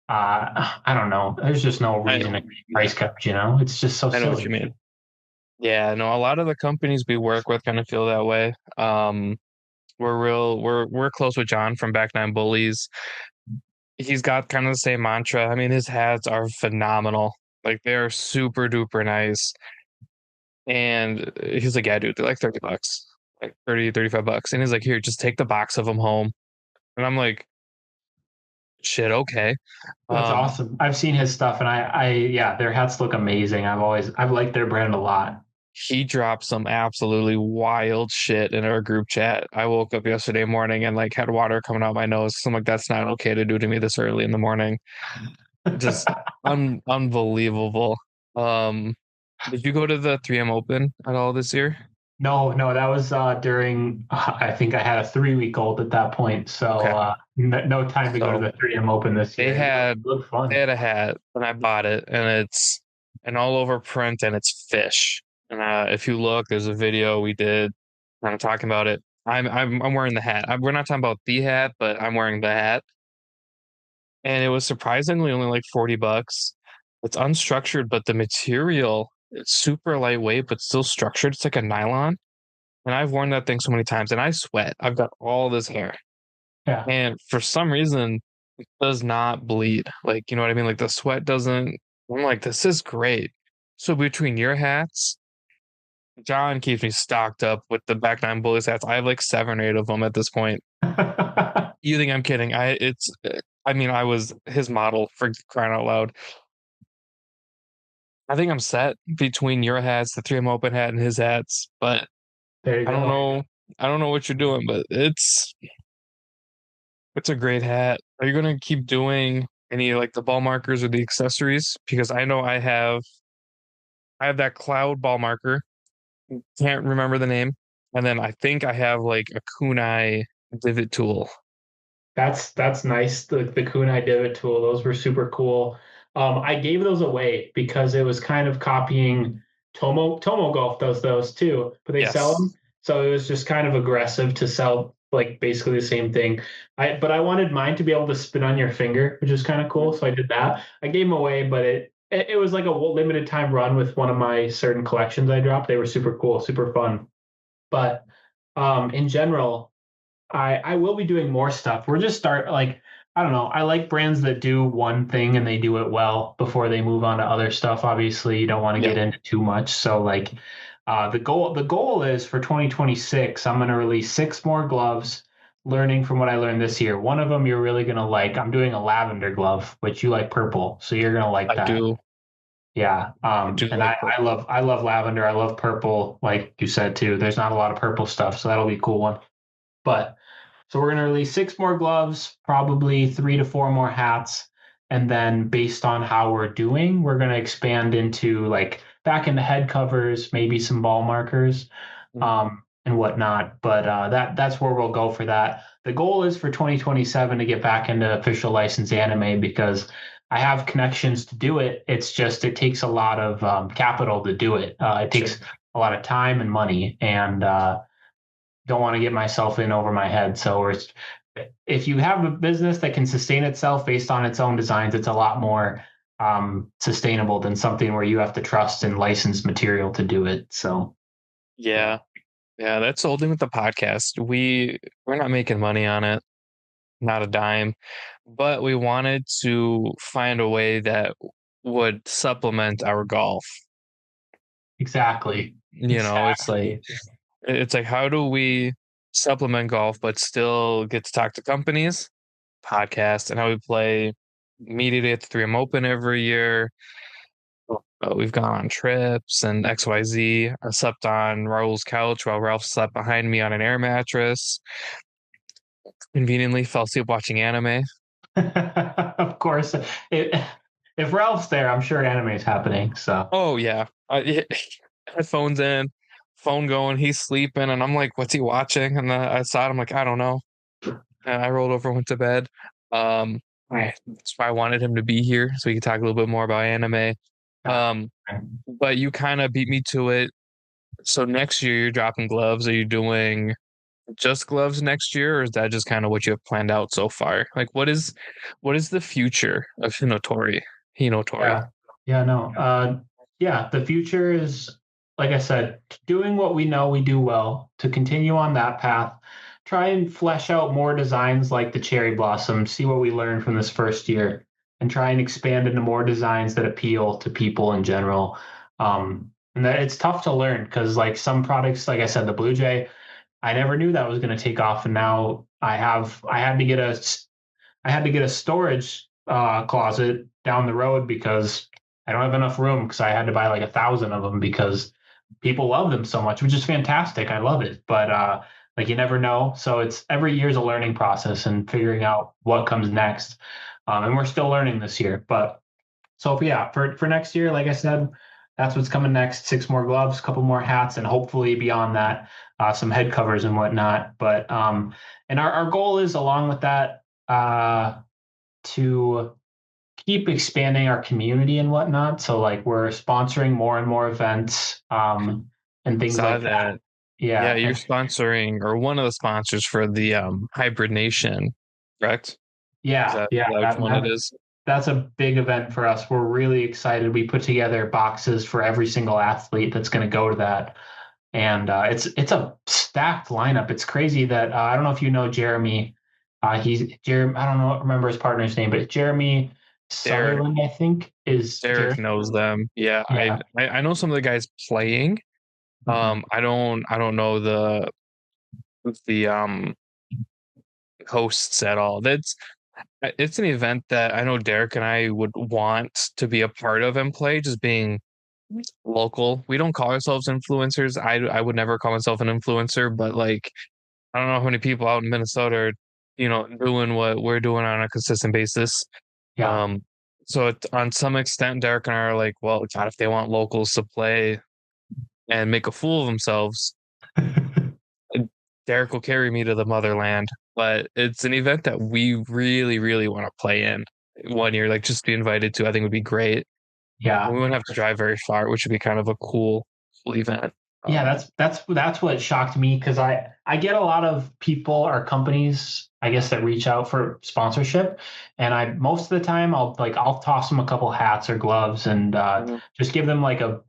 I don't know. There's just no
I
reason
know.
to price cut, you know? It's just so
I know what you
silly.
mean. Yeah, no, a lot of the companies we work with kind of feel that way. We're close with John from Back Nine Bullies. He's got kind of the same mantra. I mean, his hats are phenomenal. Like they're super duper nice. And he's like, yeah, dude, they're like $30, like 30, $35. And he's like, here, just take the box of them home. And I'm like, shit, okay.
That's
Um,
awesome. I've seen his stuff and yeah, their hats look amazing. I've liked their brand a lot.
he dropped some absolutely wild shit in our group chat. I woke up yesterday morning and like had water coming out my nose. So I'm like, that's not okay to do to me this early in the morning. Just unbelievable. Um, did you go to the 3M Open at all this year?
No, no, that was during I think I had a 3 week old at that point. So
Okay.
no time to go to
So
the 3M Open this
they
year.
had
It looked
they
fun.
had a hat and I bought it and it's an all over print and it's fish. And if you look, there's a video we did kind of talking about it. I'm wearing the hat. We're not talking about the hat, but I'm wearing the hat. And it was surprisingly only like $40. It's unstructured, but the material it's super lightweight, but still structured. It's like a nylon. And I've worn that thing so many times and I sweat. I've got all this hair.
Yeah.
And for some reason, it does not bleed. Like, you know what I mean? Like the sweat doesn't. I'm like, this is great. So between your hats, John keeps me stocked up with the back nine bullies hats. I have like seven or eight of them at this point. You think I'm kidding? I mean, I was his model for crying out loud. I think I'm set between your hats, the 3M Open hat, and his hats. But
There you
I don't
go.
know. I don't know what you're doing, but it's a great hat. Are you gonna keep doing any like the ball markers or the accessories? Because I know I have that cloud ball marker. Can't remember the name. And then I think I have like a kunai divot tool.
That's nice. The kunai divot tool, those were super cool. I gave those away because it was kind of copying Tomo Golf does those too, but they sell
Yes,
them. So it was just kind of aggressive to sell like basically the same thing. But I wanted mine to be able to spin on your finger, which is kind of cool. So I did that. I gave them away, but it was like a limited time run with one of my certain collections I dropped. They were super cool, super fun. But in general, I will be doing more stuff. We're just start like I don't know. I like brands that do one thing and they do it well before they move on to other stuff. Obviously, you don't want to
yeah,
get into too much. So like the goal is for 2026, I'm going to release six more gloves learning from what I learned this year. One of them you're really going to like. I'm doing a lavender glove, which you like purple, so you're going to like
I
that.
do.
Yeah.
I do
And
like
I
purple.
love lavender. I love purple, like you said too. There's not a lot of purple stuff, so that'll be a cool one. But so we're going to release six more gloves, probably three to four more hats. And then based on how we're doing, we're going to expand into like back into head covers, maybe some ball markers, and whatnot. But that's where we'll go for that. The goal is for 2027 to get back into official licensed anime because I have connections to do it. It's just it takes a lot of capital to do it. It
Sure.
takes a lot of time and money, and don't want to get myself in over my head. So it's, if you have a business that can sustain itself based on its own designs, it's a lot more sustainable than something where you have to trust and license material to do it. So yeah.
Yeah. Yeah, that's the whole thing with the podcast. We're not making money on it, not a dime, but we wanted to find a way that would supplement our golf.
Exactly.
You know,
Exactly.
it's like how do we supplement golf but still get to talk to companies, podcast, and how we play media day at the 3M Open every year. We've gone on trips and XYZ. I slept on Raul's couch while Ralph slept behind me on an air mattress. Conveniently fell asleep watching anime.
Of course, it, if Ralph's there, I'm sure anime is happening. So
Oh yeah, headphones in, phone going. He's sleeping, and I'm like, "What's he watching?" And I saw it. I'm like, "I don't know." And I rolled over, went to bed. That's why I wanted him to be here so we could talk a little bit more about anime.
yeah.
Um, but you kind of beat me to it. So next year you're dropping gloves. Are you doing just gloves next year, or is that just kind of what you have planned out so far? Like, what is the future of Hinotori? Hinotori.
Yeah. Yeah, no. Yeah, the future is, like I said, doing what we know we do well, to continue on that path, try and flesh out more designs like the cherry blossom, see what we learn from this first year, and try and expand into more designs that appeal to people in general. And that it's tough to learn because like some products, like I said, the Blue Jay, I never knew that was going to take off, and now I had to get a storage closet down the road because I don't have enough room because I had to buy like 1,000 of them because people love them so much, which is fantastic. I love it, but like you never know. So it's every year's a learning process and figuring out what comes next. And we're still learning this year, but so yeah, for next year, like I said, that's what's coming next. Six more gloves, a couple more hats, and hopefully beyond that, some head covers and whatnot. But and our goal is along with that to keep expanding our community and whatnot. So like we're sponsoring more and more events and things
Saw
like that.
that. Yeah,
Yeah,
you're
and
sponsoring or one of the sponsors for the Hybrid Nation, correct? Is
yeah,
that,
yeah,
is that which one it is?
that's a big event for us. We're really excited. We put together boxes for every single athlete that's going to go to that, and it's a stacked lineup. It's crazy that I don't know if you know Jeremy. He's Jeremy. I don't know, remember his partner's name, but Jeremy
Derek.
Sutherland, I think, is
Derek
Jeremy.
knows them. Yeah,
Yeah.
I know some of the guys playing.
Mhm.
I don't know the hosts at all. It's an event that I know Derek and I would want to be a part of and play, just being local. We don't call ourselves influencers. I would never call myself an influencer, but like I don't know how many people out in Minnesota are, doing what we're doing on a consistent basis.
Yeah.
Um, so on some extent, Derek and I are like, well, God, if they want locals to play and make a fool of themselves, Derek will carry me to the motherland. But it's an event that we really, really want to play in one year. Like just be invited to, I think would be great. We
Yeah.
wouldn't have to drive very far, which would be kind of a cool event.
Yeah,
Um,
that's what shocked me because I get a lot of people or companies, I guess, that reach out for sponsorship, and I most of the time I'll toss them a couple hats or gloves and
mhm.
just give them like a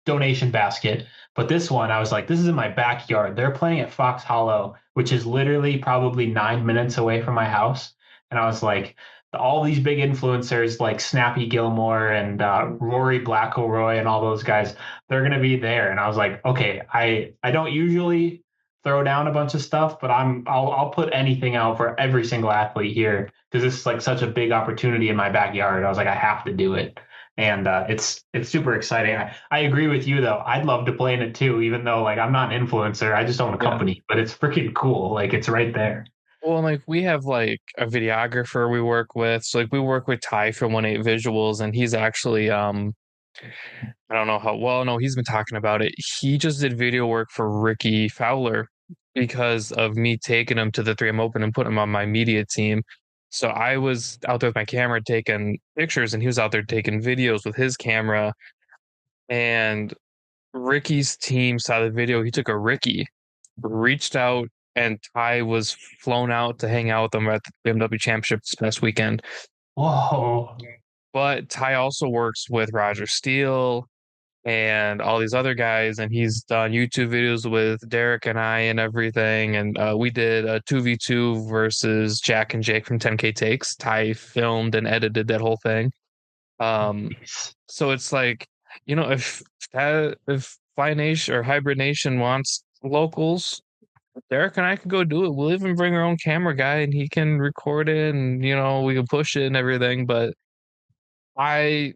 donation basket. But this one, I was like, this is in my backyard. They're playing at Fox Hollow, which is literally probably 9 minutes away from my house, and I was like, all these big influencers like Snappy Gilmore and Rory Blackleroy and all those guys, they're going to be there. And I was like, okay, I don't usually throw down a bunch of stuff, but I'll put anything out for every single athlete here because this is like such a big opportunity in my backyard. I was like, I have to do it. and it's super exciting. I agree with you though. I'd love to play in it too, even though like I'm not an influencer. I just own a
Yeah.
company, but it's freaking cool. Like it's right there.
Well, like we have like a videographer we work with. So like we work with Ty from 1-8 Visuals, and he's actually I don't know how well, no, he's been talking about it. He just did video work for Ricky Fowler because of me taking him to the 3M Open and putting him on my media team. So I was out there with my camera taking pictures, and he was out there taking videos with his camera. And Ricky's team saw the video. He took a Ricky, reached out, and Ty was flown out to hang out with them at the BMW Championship this past weekend.
Whoa.
But Ty also works with Roger Steele and all these other guys, and he's done YouTube videos with Derek and I and everything. And we did a 2v2 versus Jack and Jake from 10K Takes. Ty filmed and edited that whole thing. So it's like, if Fly Nation or Hybrid Nation wants locals, Derek and I could go do it. We'll even bring our own camera guy, and he can record it, and we can push it and everything. But I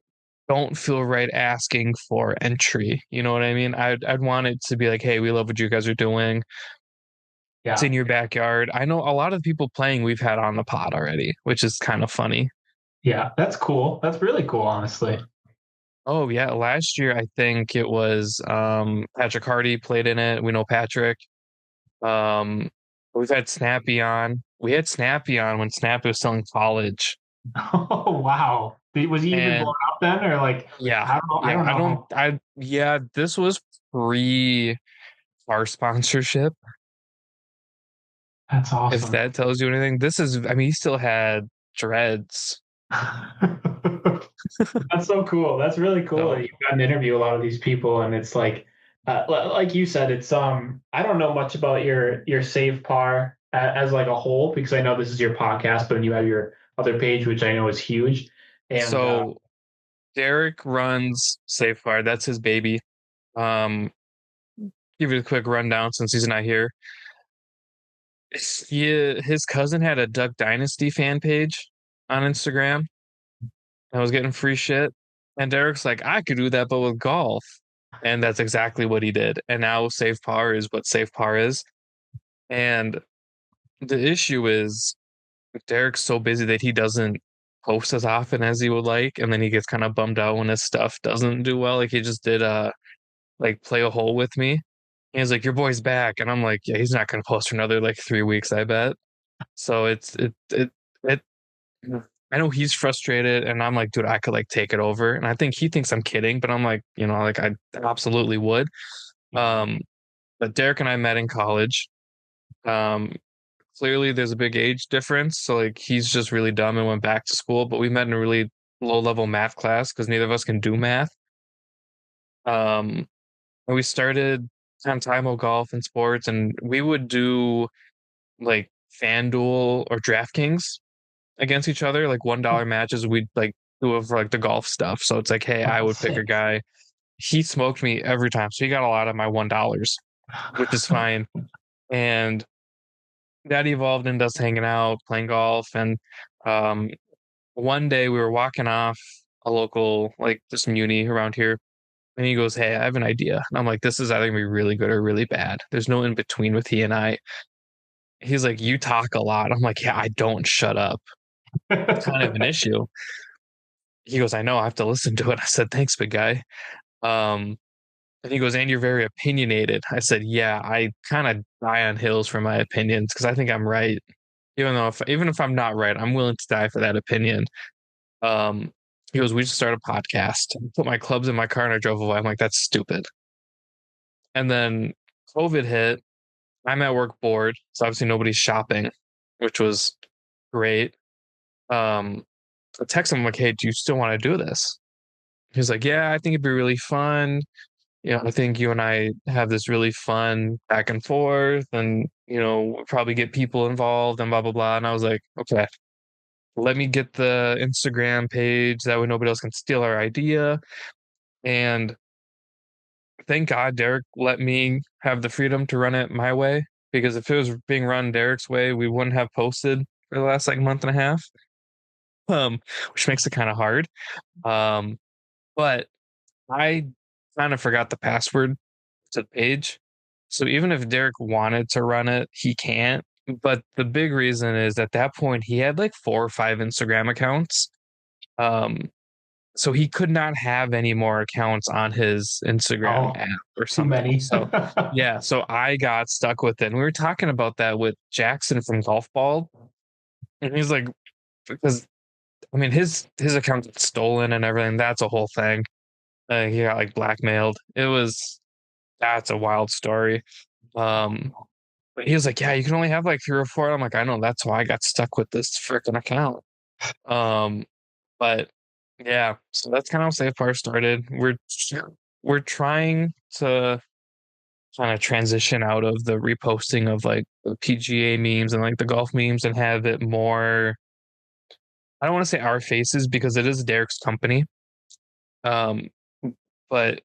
don't feel right asking for entry. You know what I mean? I'd want it to be like, hey, we love what you guys are doing. It's in
Yeah.
your backyard. I know a lot of people playing we've had on the pod already, which is kind of funny.
Yeah. That's cool. That's really cool, honestly.
Oh yeah, last year I think it was Patrick Hardy played in it. We know Patrick. Um we've had Snappy on. We had Snappy on when Snappy was still in college.
Oh wow. Was he even blown
And
up then, or like
yeah,
I don't know. I
yeah,
don't
I
know
don't
how.
I yeah, this was pre our sponsorship.
That's
If
awesome.
that tells you anything, I mean, he still had dreads.
That's so cool. That's really cool that
So,
you've gotten to interview a lot of these people, and it's like, like you said, it's I don't know much about your Save Par as like a whole because I know this is your podcast, but then you have your other page, which I know is huge, and
so Derek runs Safeguard. That's his baby. Um, give you a quick rundown since he's not here. His cousin had a Duck Dynasty fan page on Instagram. I was getting free shit. And Derek's like, I could do that, but with golf. And that's exactly what he did. And now Safe Par is what Safe Par is. And the issue is Derek's so busy that he doesn't post as often as he would like. And then he gets kind of bummed out when his stuff doesn't do well. Like he just did like play a hole with me. And he's like, your boy's back. And I'm like, yeah, he's not gonna post for another like 3 weeks, I bet. So it I know he's frustrated, and I'm like, dude, I could like take it over. And I think he thinks I'm kidding, but I'm like, like I absolutely would. Um, but Derek and I met in college. Um, Clearly there's a big age difference. So like he's just really dumb and went back to school, but we met in a really low level math class because neither of us can do math. And we started on Timo golf and sports, and we would do like FanDuel or DraftKings against each other, like $1 matches. We'd like do it for like the golf stuff. So it's like, hey, I
oh,
would pick a
sick.
guy. He smoked me every time. So he got a lot of my $1, which is fine. And that evolved into us hanging out, playing golf. And um, one day we were walking off a local, like just muni around here. And he goes, hey, I have an idea. And I'm like, this is either gonna be really good or really bad. There's no in between with he and I. He's like, you talk a lot. I'm like, yeah, I don't shut up. It's kind of an issue. He goes, I know, I have to listen to it. I said, thanks, big guy. Um, and he goes, and you're very opinionated. I said, yeah, I kind of die on hills for my opinions because I think I'm right. Even if I'm not right, I'm willing to die for that opinion. Um, he goes, we should start a podcast. I put my clubs in my car and I drove away. I'm like, that's stupid. And then COVID hit. I'm at work bored, so obviously nobody's shopping, which was great. I text him like, hey, do you still want to do this? He's like, yeah, I think it'd be really fun. I think you and I have this really fun back and forth, and we'll probably get people involved and blah blah blah. And I was like, okay, let me get the Instagram page that way nobody else can steal our idea. And thank God Derek let me have the freedom to run it my way because if it was being run Derek's way, we wouldn't have posted for the last like month and a half. Um, which makes it kind of hard. Um, but I kind of forgot the password to the page. So even if Derek wanted to run it, he can't. But the big reason is at that point he had like 4 or 5 Instagram accounts. Um, so he could not have any more accounts on his Instagram
Oh,
app or
too
something.
many.
So yeah, so I got stuck with it. And we were talking about that with Jackson from Golf Ball, and he's like, because I mean his account got stolen and everything. That's a whole thing. He got like blackmailed. That's a wild story. Um, but he was like, yeah, you can only have like 3 or 4. I'm like, I know, that's why I got stuck with this freaking account. Um, but yeah, so that's kind of how Safe Par started. We're trying to kind of transition out of the reposting of like the PGA memes and like the golf memes and have it more. I don't want to say our faces because it is Derek's company. Um, but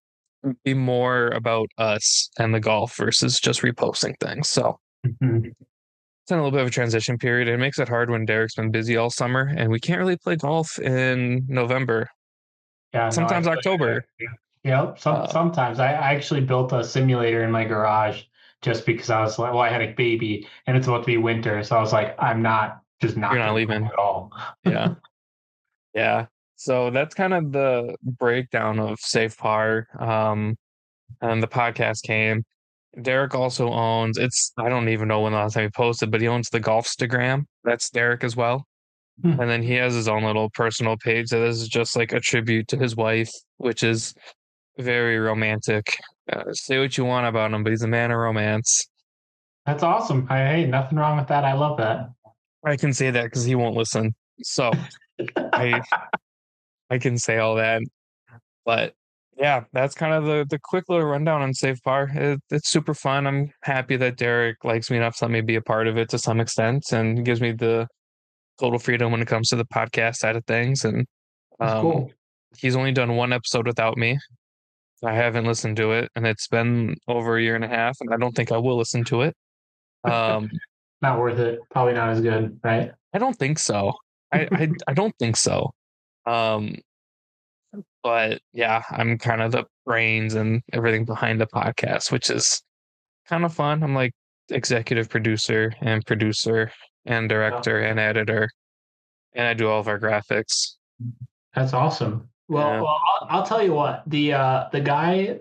be more about us and the golf versus just reposting things. So
Mhm.
it's in a little bit of a transition period. It makes it hard when Derek's been busy all summer and we can't really play golf in November,
Yeah, no, I
sometimes
feel you
October.
there. Yep.
Uh,
Sometimes I actually built a simulator in my garage just because I was like, well, I had a baby and it's about to be winter, so I was like, I'm not just
you're
not
not
going to go
leaving.
at all.
Yeah. Yeah. So that's kind of the breakdown of Safe Par. And the podcast came. Derek also owns I don't even know when the last time he posted, but he owns the Golfstagram. That's Derek as well. And then he has his own little personal page that is just like a tribute to his wife, which is very romantic. Say what you want about him, but he's a man of romance.
That's awesome. Hey, nothing wrong with that. I love that.
I can say that because he won't listen. So I I can say all that. But yeah, that's kind of the quick little rundown on Safe Bar. It's super fun. I'm happy that Derek likes me enough to let me be a part of it to some extent and gives me the total freedom when it comes to the podcast side of things. And
That's
um,
cool.
he's only done one episode without me. I haven't listened to it, and it's been over a year and a half, and I don't think I will listen to it. Um,
Not worth it. Probably not as good, right?
I don't think so. I don't think so. Um, but yeah, I'm kind of the brains and everything behind the podcast, which is kind of fun. I'm like executive producer and
Yeah.
director and editor, and I do all of our graphics.
That's awesome.
Yeah.
I'll tell you what the guy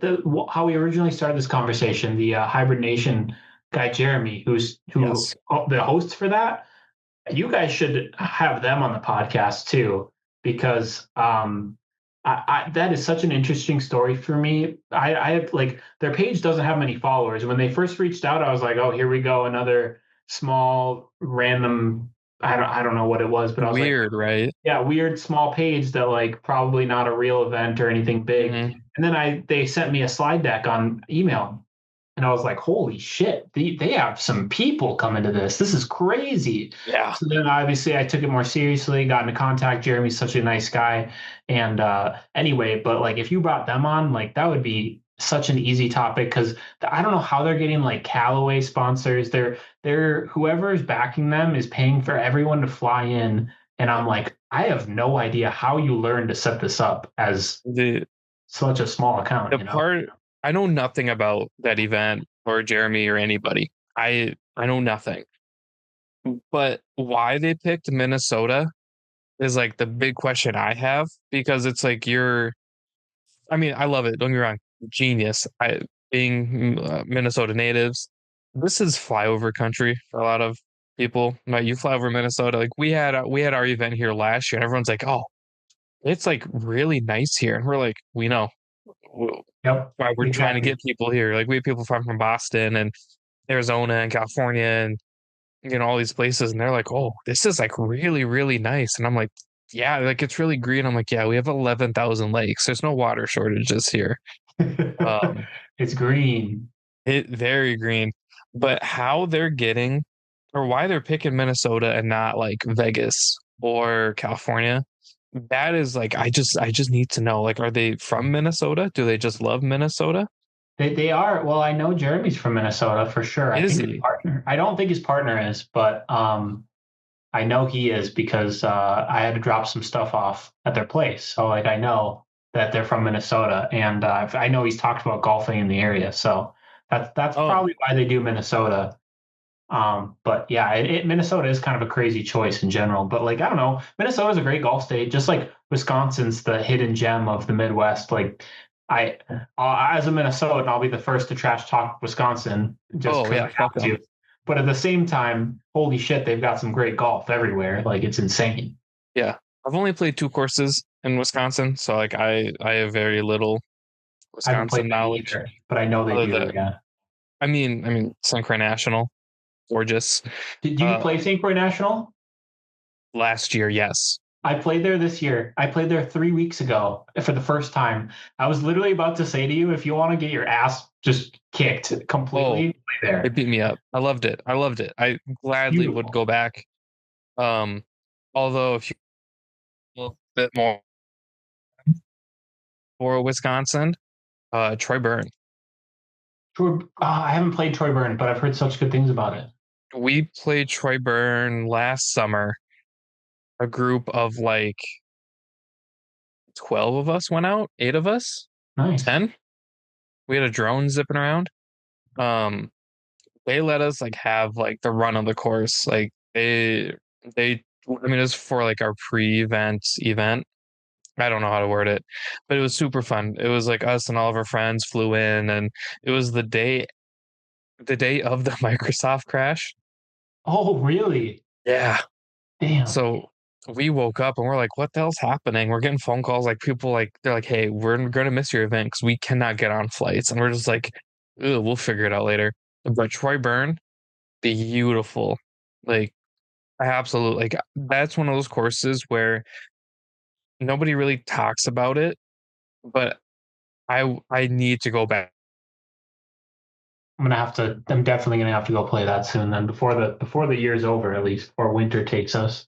how we originally started this conversation, the hibernation guy Jeremy, who
Yes.
the host for that. You guys should have them on the podcast too, because that is such an interesting story for me. I have like their page doesn't have many followers. When they first reached out, I was like, oh, here we go, another small random. I don't know what it was, but I was like,
Weird, right?
yeah, weird small page that like probably not a real event or anything big.
Hmm.
And then they sent me a slide deck on email, and I was like, holy shit, they have some people coming to this. This is crazy.
Yeah.
So then obviously I took it more seriously, got into contact. Jeremy's such a nice guy. And anyway, but like if you brought them on, like that would be such an easy topic because I don't know how they're getting like Callaway sponsors. They're whoever's backing them is paying for everyone to fly in. And I'm like, I have no idea how you learned to set this up as
The
such a small account,
the part I know nothing about that event or Jeremy or anybody. I know nothing. But why they picked Minnesota is like the big question I have because it's like I mean, I love it. Don't get me wrong. Genius. Being Minnesota natives, this is flyover country for a lot of people. Right? You fly over Minnesota. Like we had our event here last year, and everyone's like, "Oh, it's like really nice here," and we're like, "We know.
Yep,
Why we're trying to
exactly.
get people here. Like we have people from Boston and Arizona and California and all these places, and they're like, "Oh, this is like really really nice," and I'm like. Yeah, like it's really green. I'm like, yeah, we have 11,000 lakes. There's no water shortages here. Um,
It's green.
it very green, but how they're getting or why they're picking Minnesota and not like Vegas or California, that is like I just need to know. Like, are they from Minnesota? Do they just love Minnesota?
They are. Well, I know Jeremy's from Minnesota for sure. I
Is
think his
he?
partner. I don't think his partner is, but I know he is because I had to drop some stuff off at their place. So like I know. that they're from Minnesota, and I know he's talked about golfing in the area, so that's
Oh,
probably why they do Minnesota. But yeah, Minnesota is kind of a crazy choice in general. But like, I don't know, Minnesota's a great golf state, just like Wisconsin's the hidden gem of the Midwest. Like, I, as a Minnesotan, I'll be the first to trash talk Wisconsin just
oh
because
yeah,
I have
fuck them.
to. But at the same time, holy shit, they've got some great golf everywhere. Like, it's insane.
Yeah, I've only played two courses in Wisconsin, so like I have very little
I haven't played
Wisconsin
many
knowledge.
either, but I know they
Other
do.
than,
Yeah.
I mean, St. National, gorgeous.
Did you
Uh,
play St. Croix National?
last year, yes.
I played there this year. I played there 3 weeks ago for the first time. I was literally about to say to you, if you want to get your ass just kicked
Oh,
completely, play
it
there.
beat me up. I loved it. I loved it. I gladly would
Beautiful.
go back. Um, although if you a little bit more for Wisconsin, Troy Burn.
Troy, I haven't played Troy Burn, but I've heard such good things about it.
We played Troy Burn last summer. A group of like 12 of us went out, eight of us,
Nice.
10. We had a drone zipping around. Um, they let us like have like the run of the course. Like they I mean it was for like our pre-event. I don't know how to word it, but it was super fun. It was like us and all of our friends flew in, and it was the day of the Microsoft crash.
Oh, really?
Yeah.
Damn.
So we woke up and we're like, what the hell's happening? We're getting phone calls like people like they're like, hey, we're gonna miss your event because we cannot get on flights. And we're just like, ugh, we'll figure it out later. But Troy Byrne, beautiful. Like absolutely like that's one of those courses where nobody really talks about it, but I need to go back.
I'm definitely gonna have to go play that soon then before the year's over, at least, before winter takes us.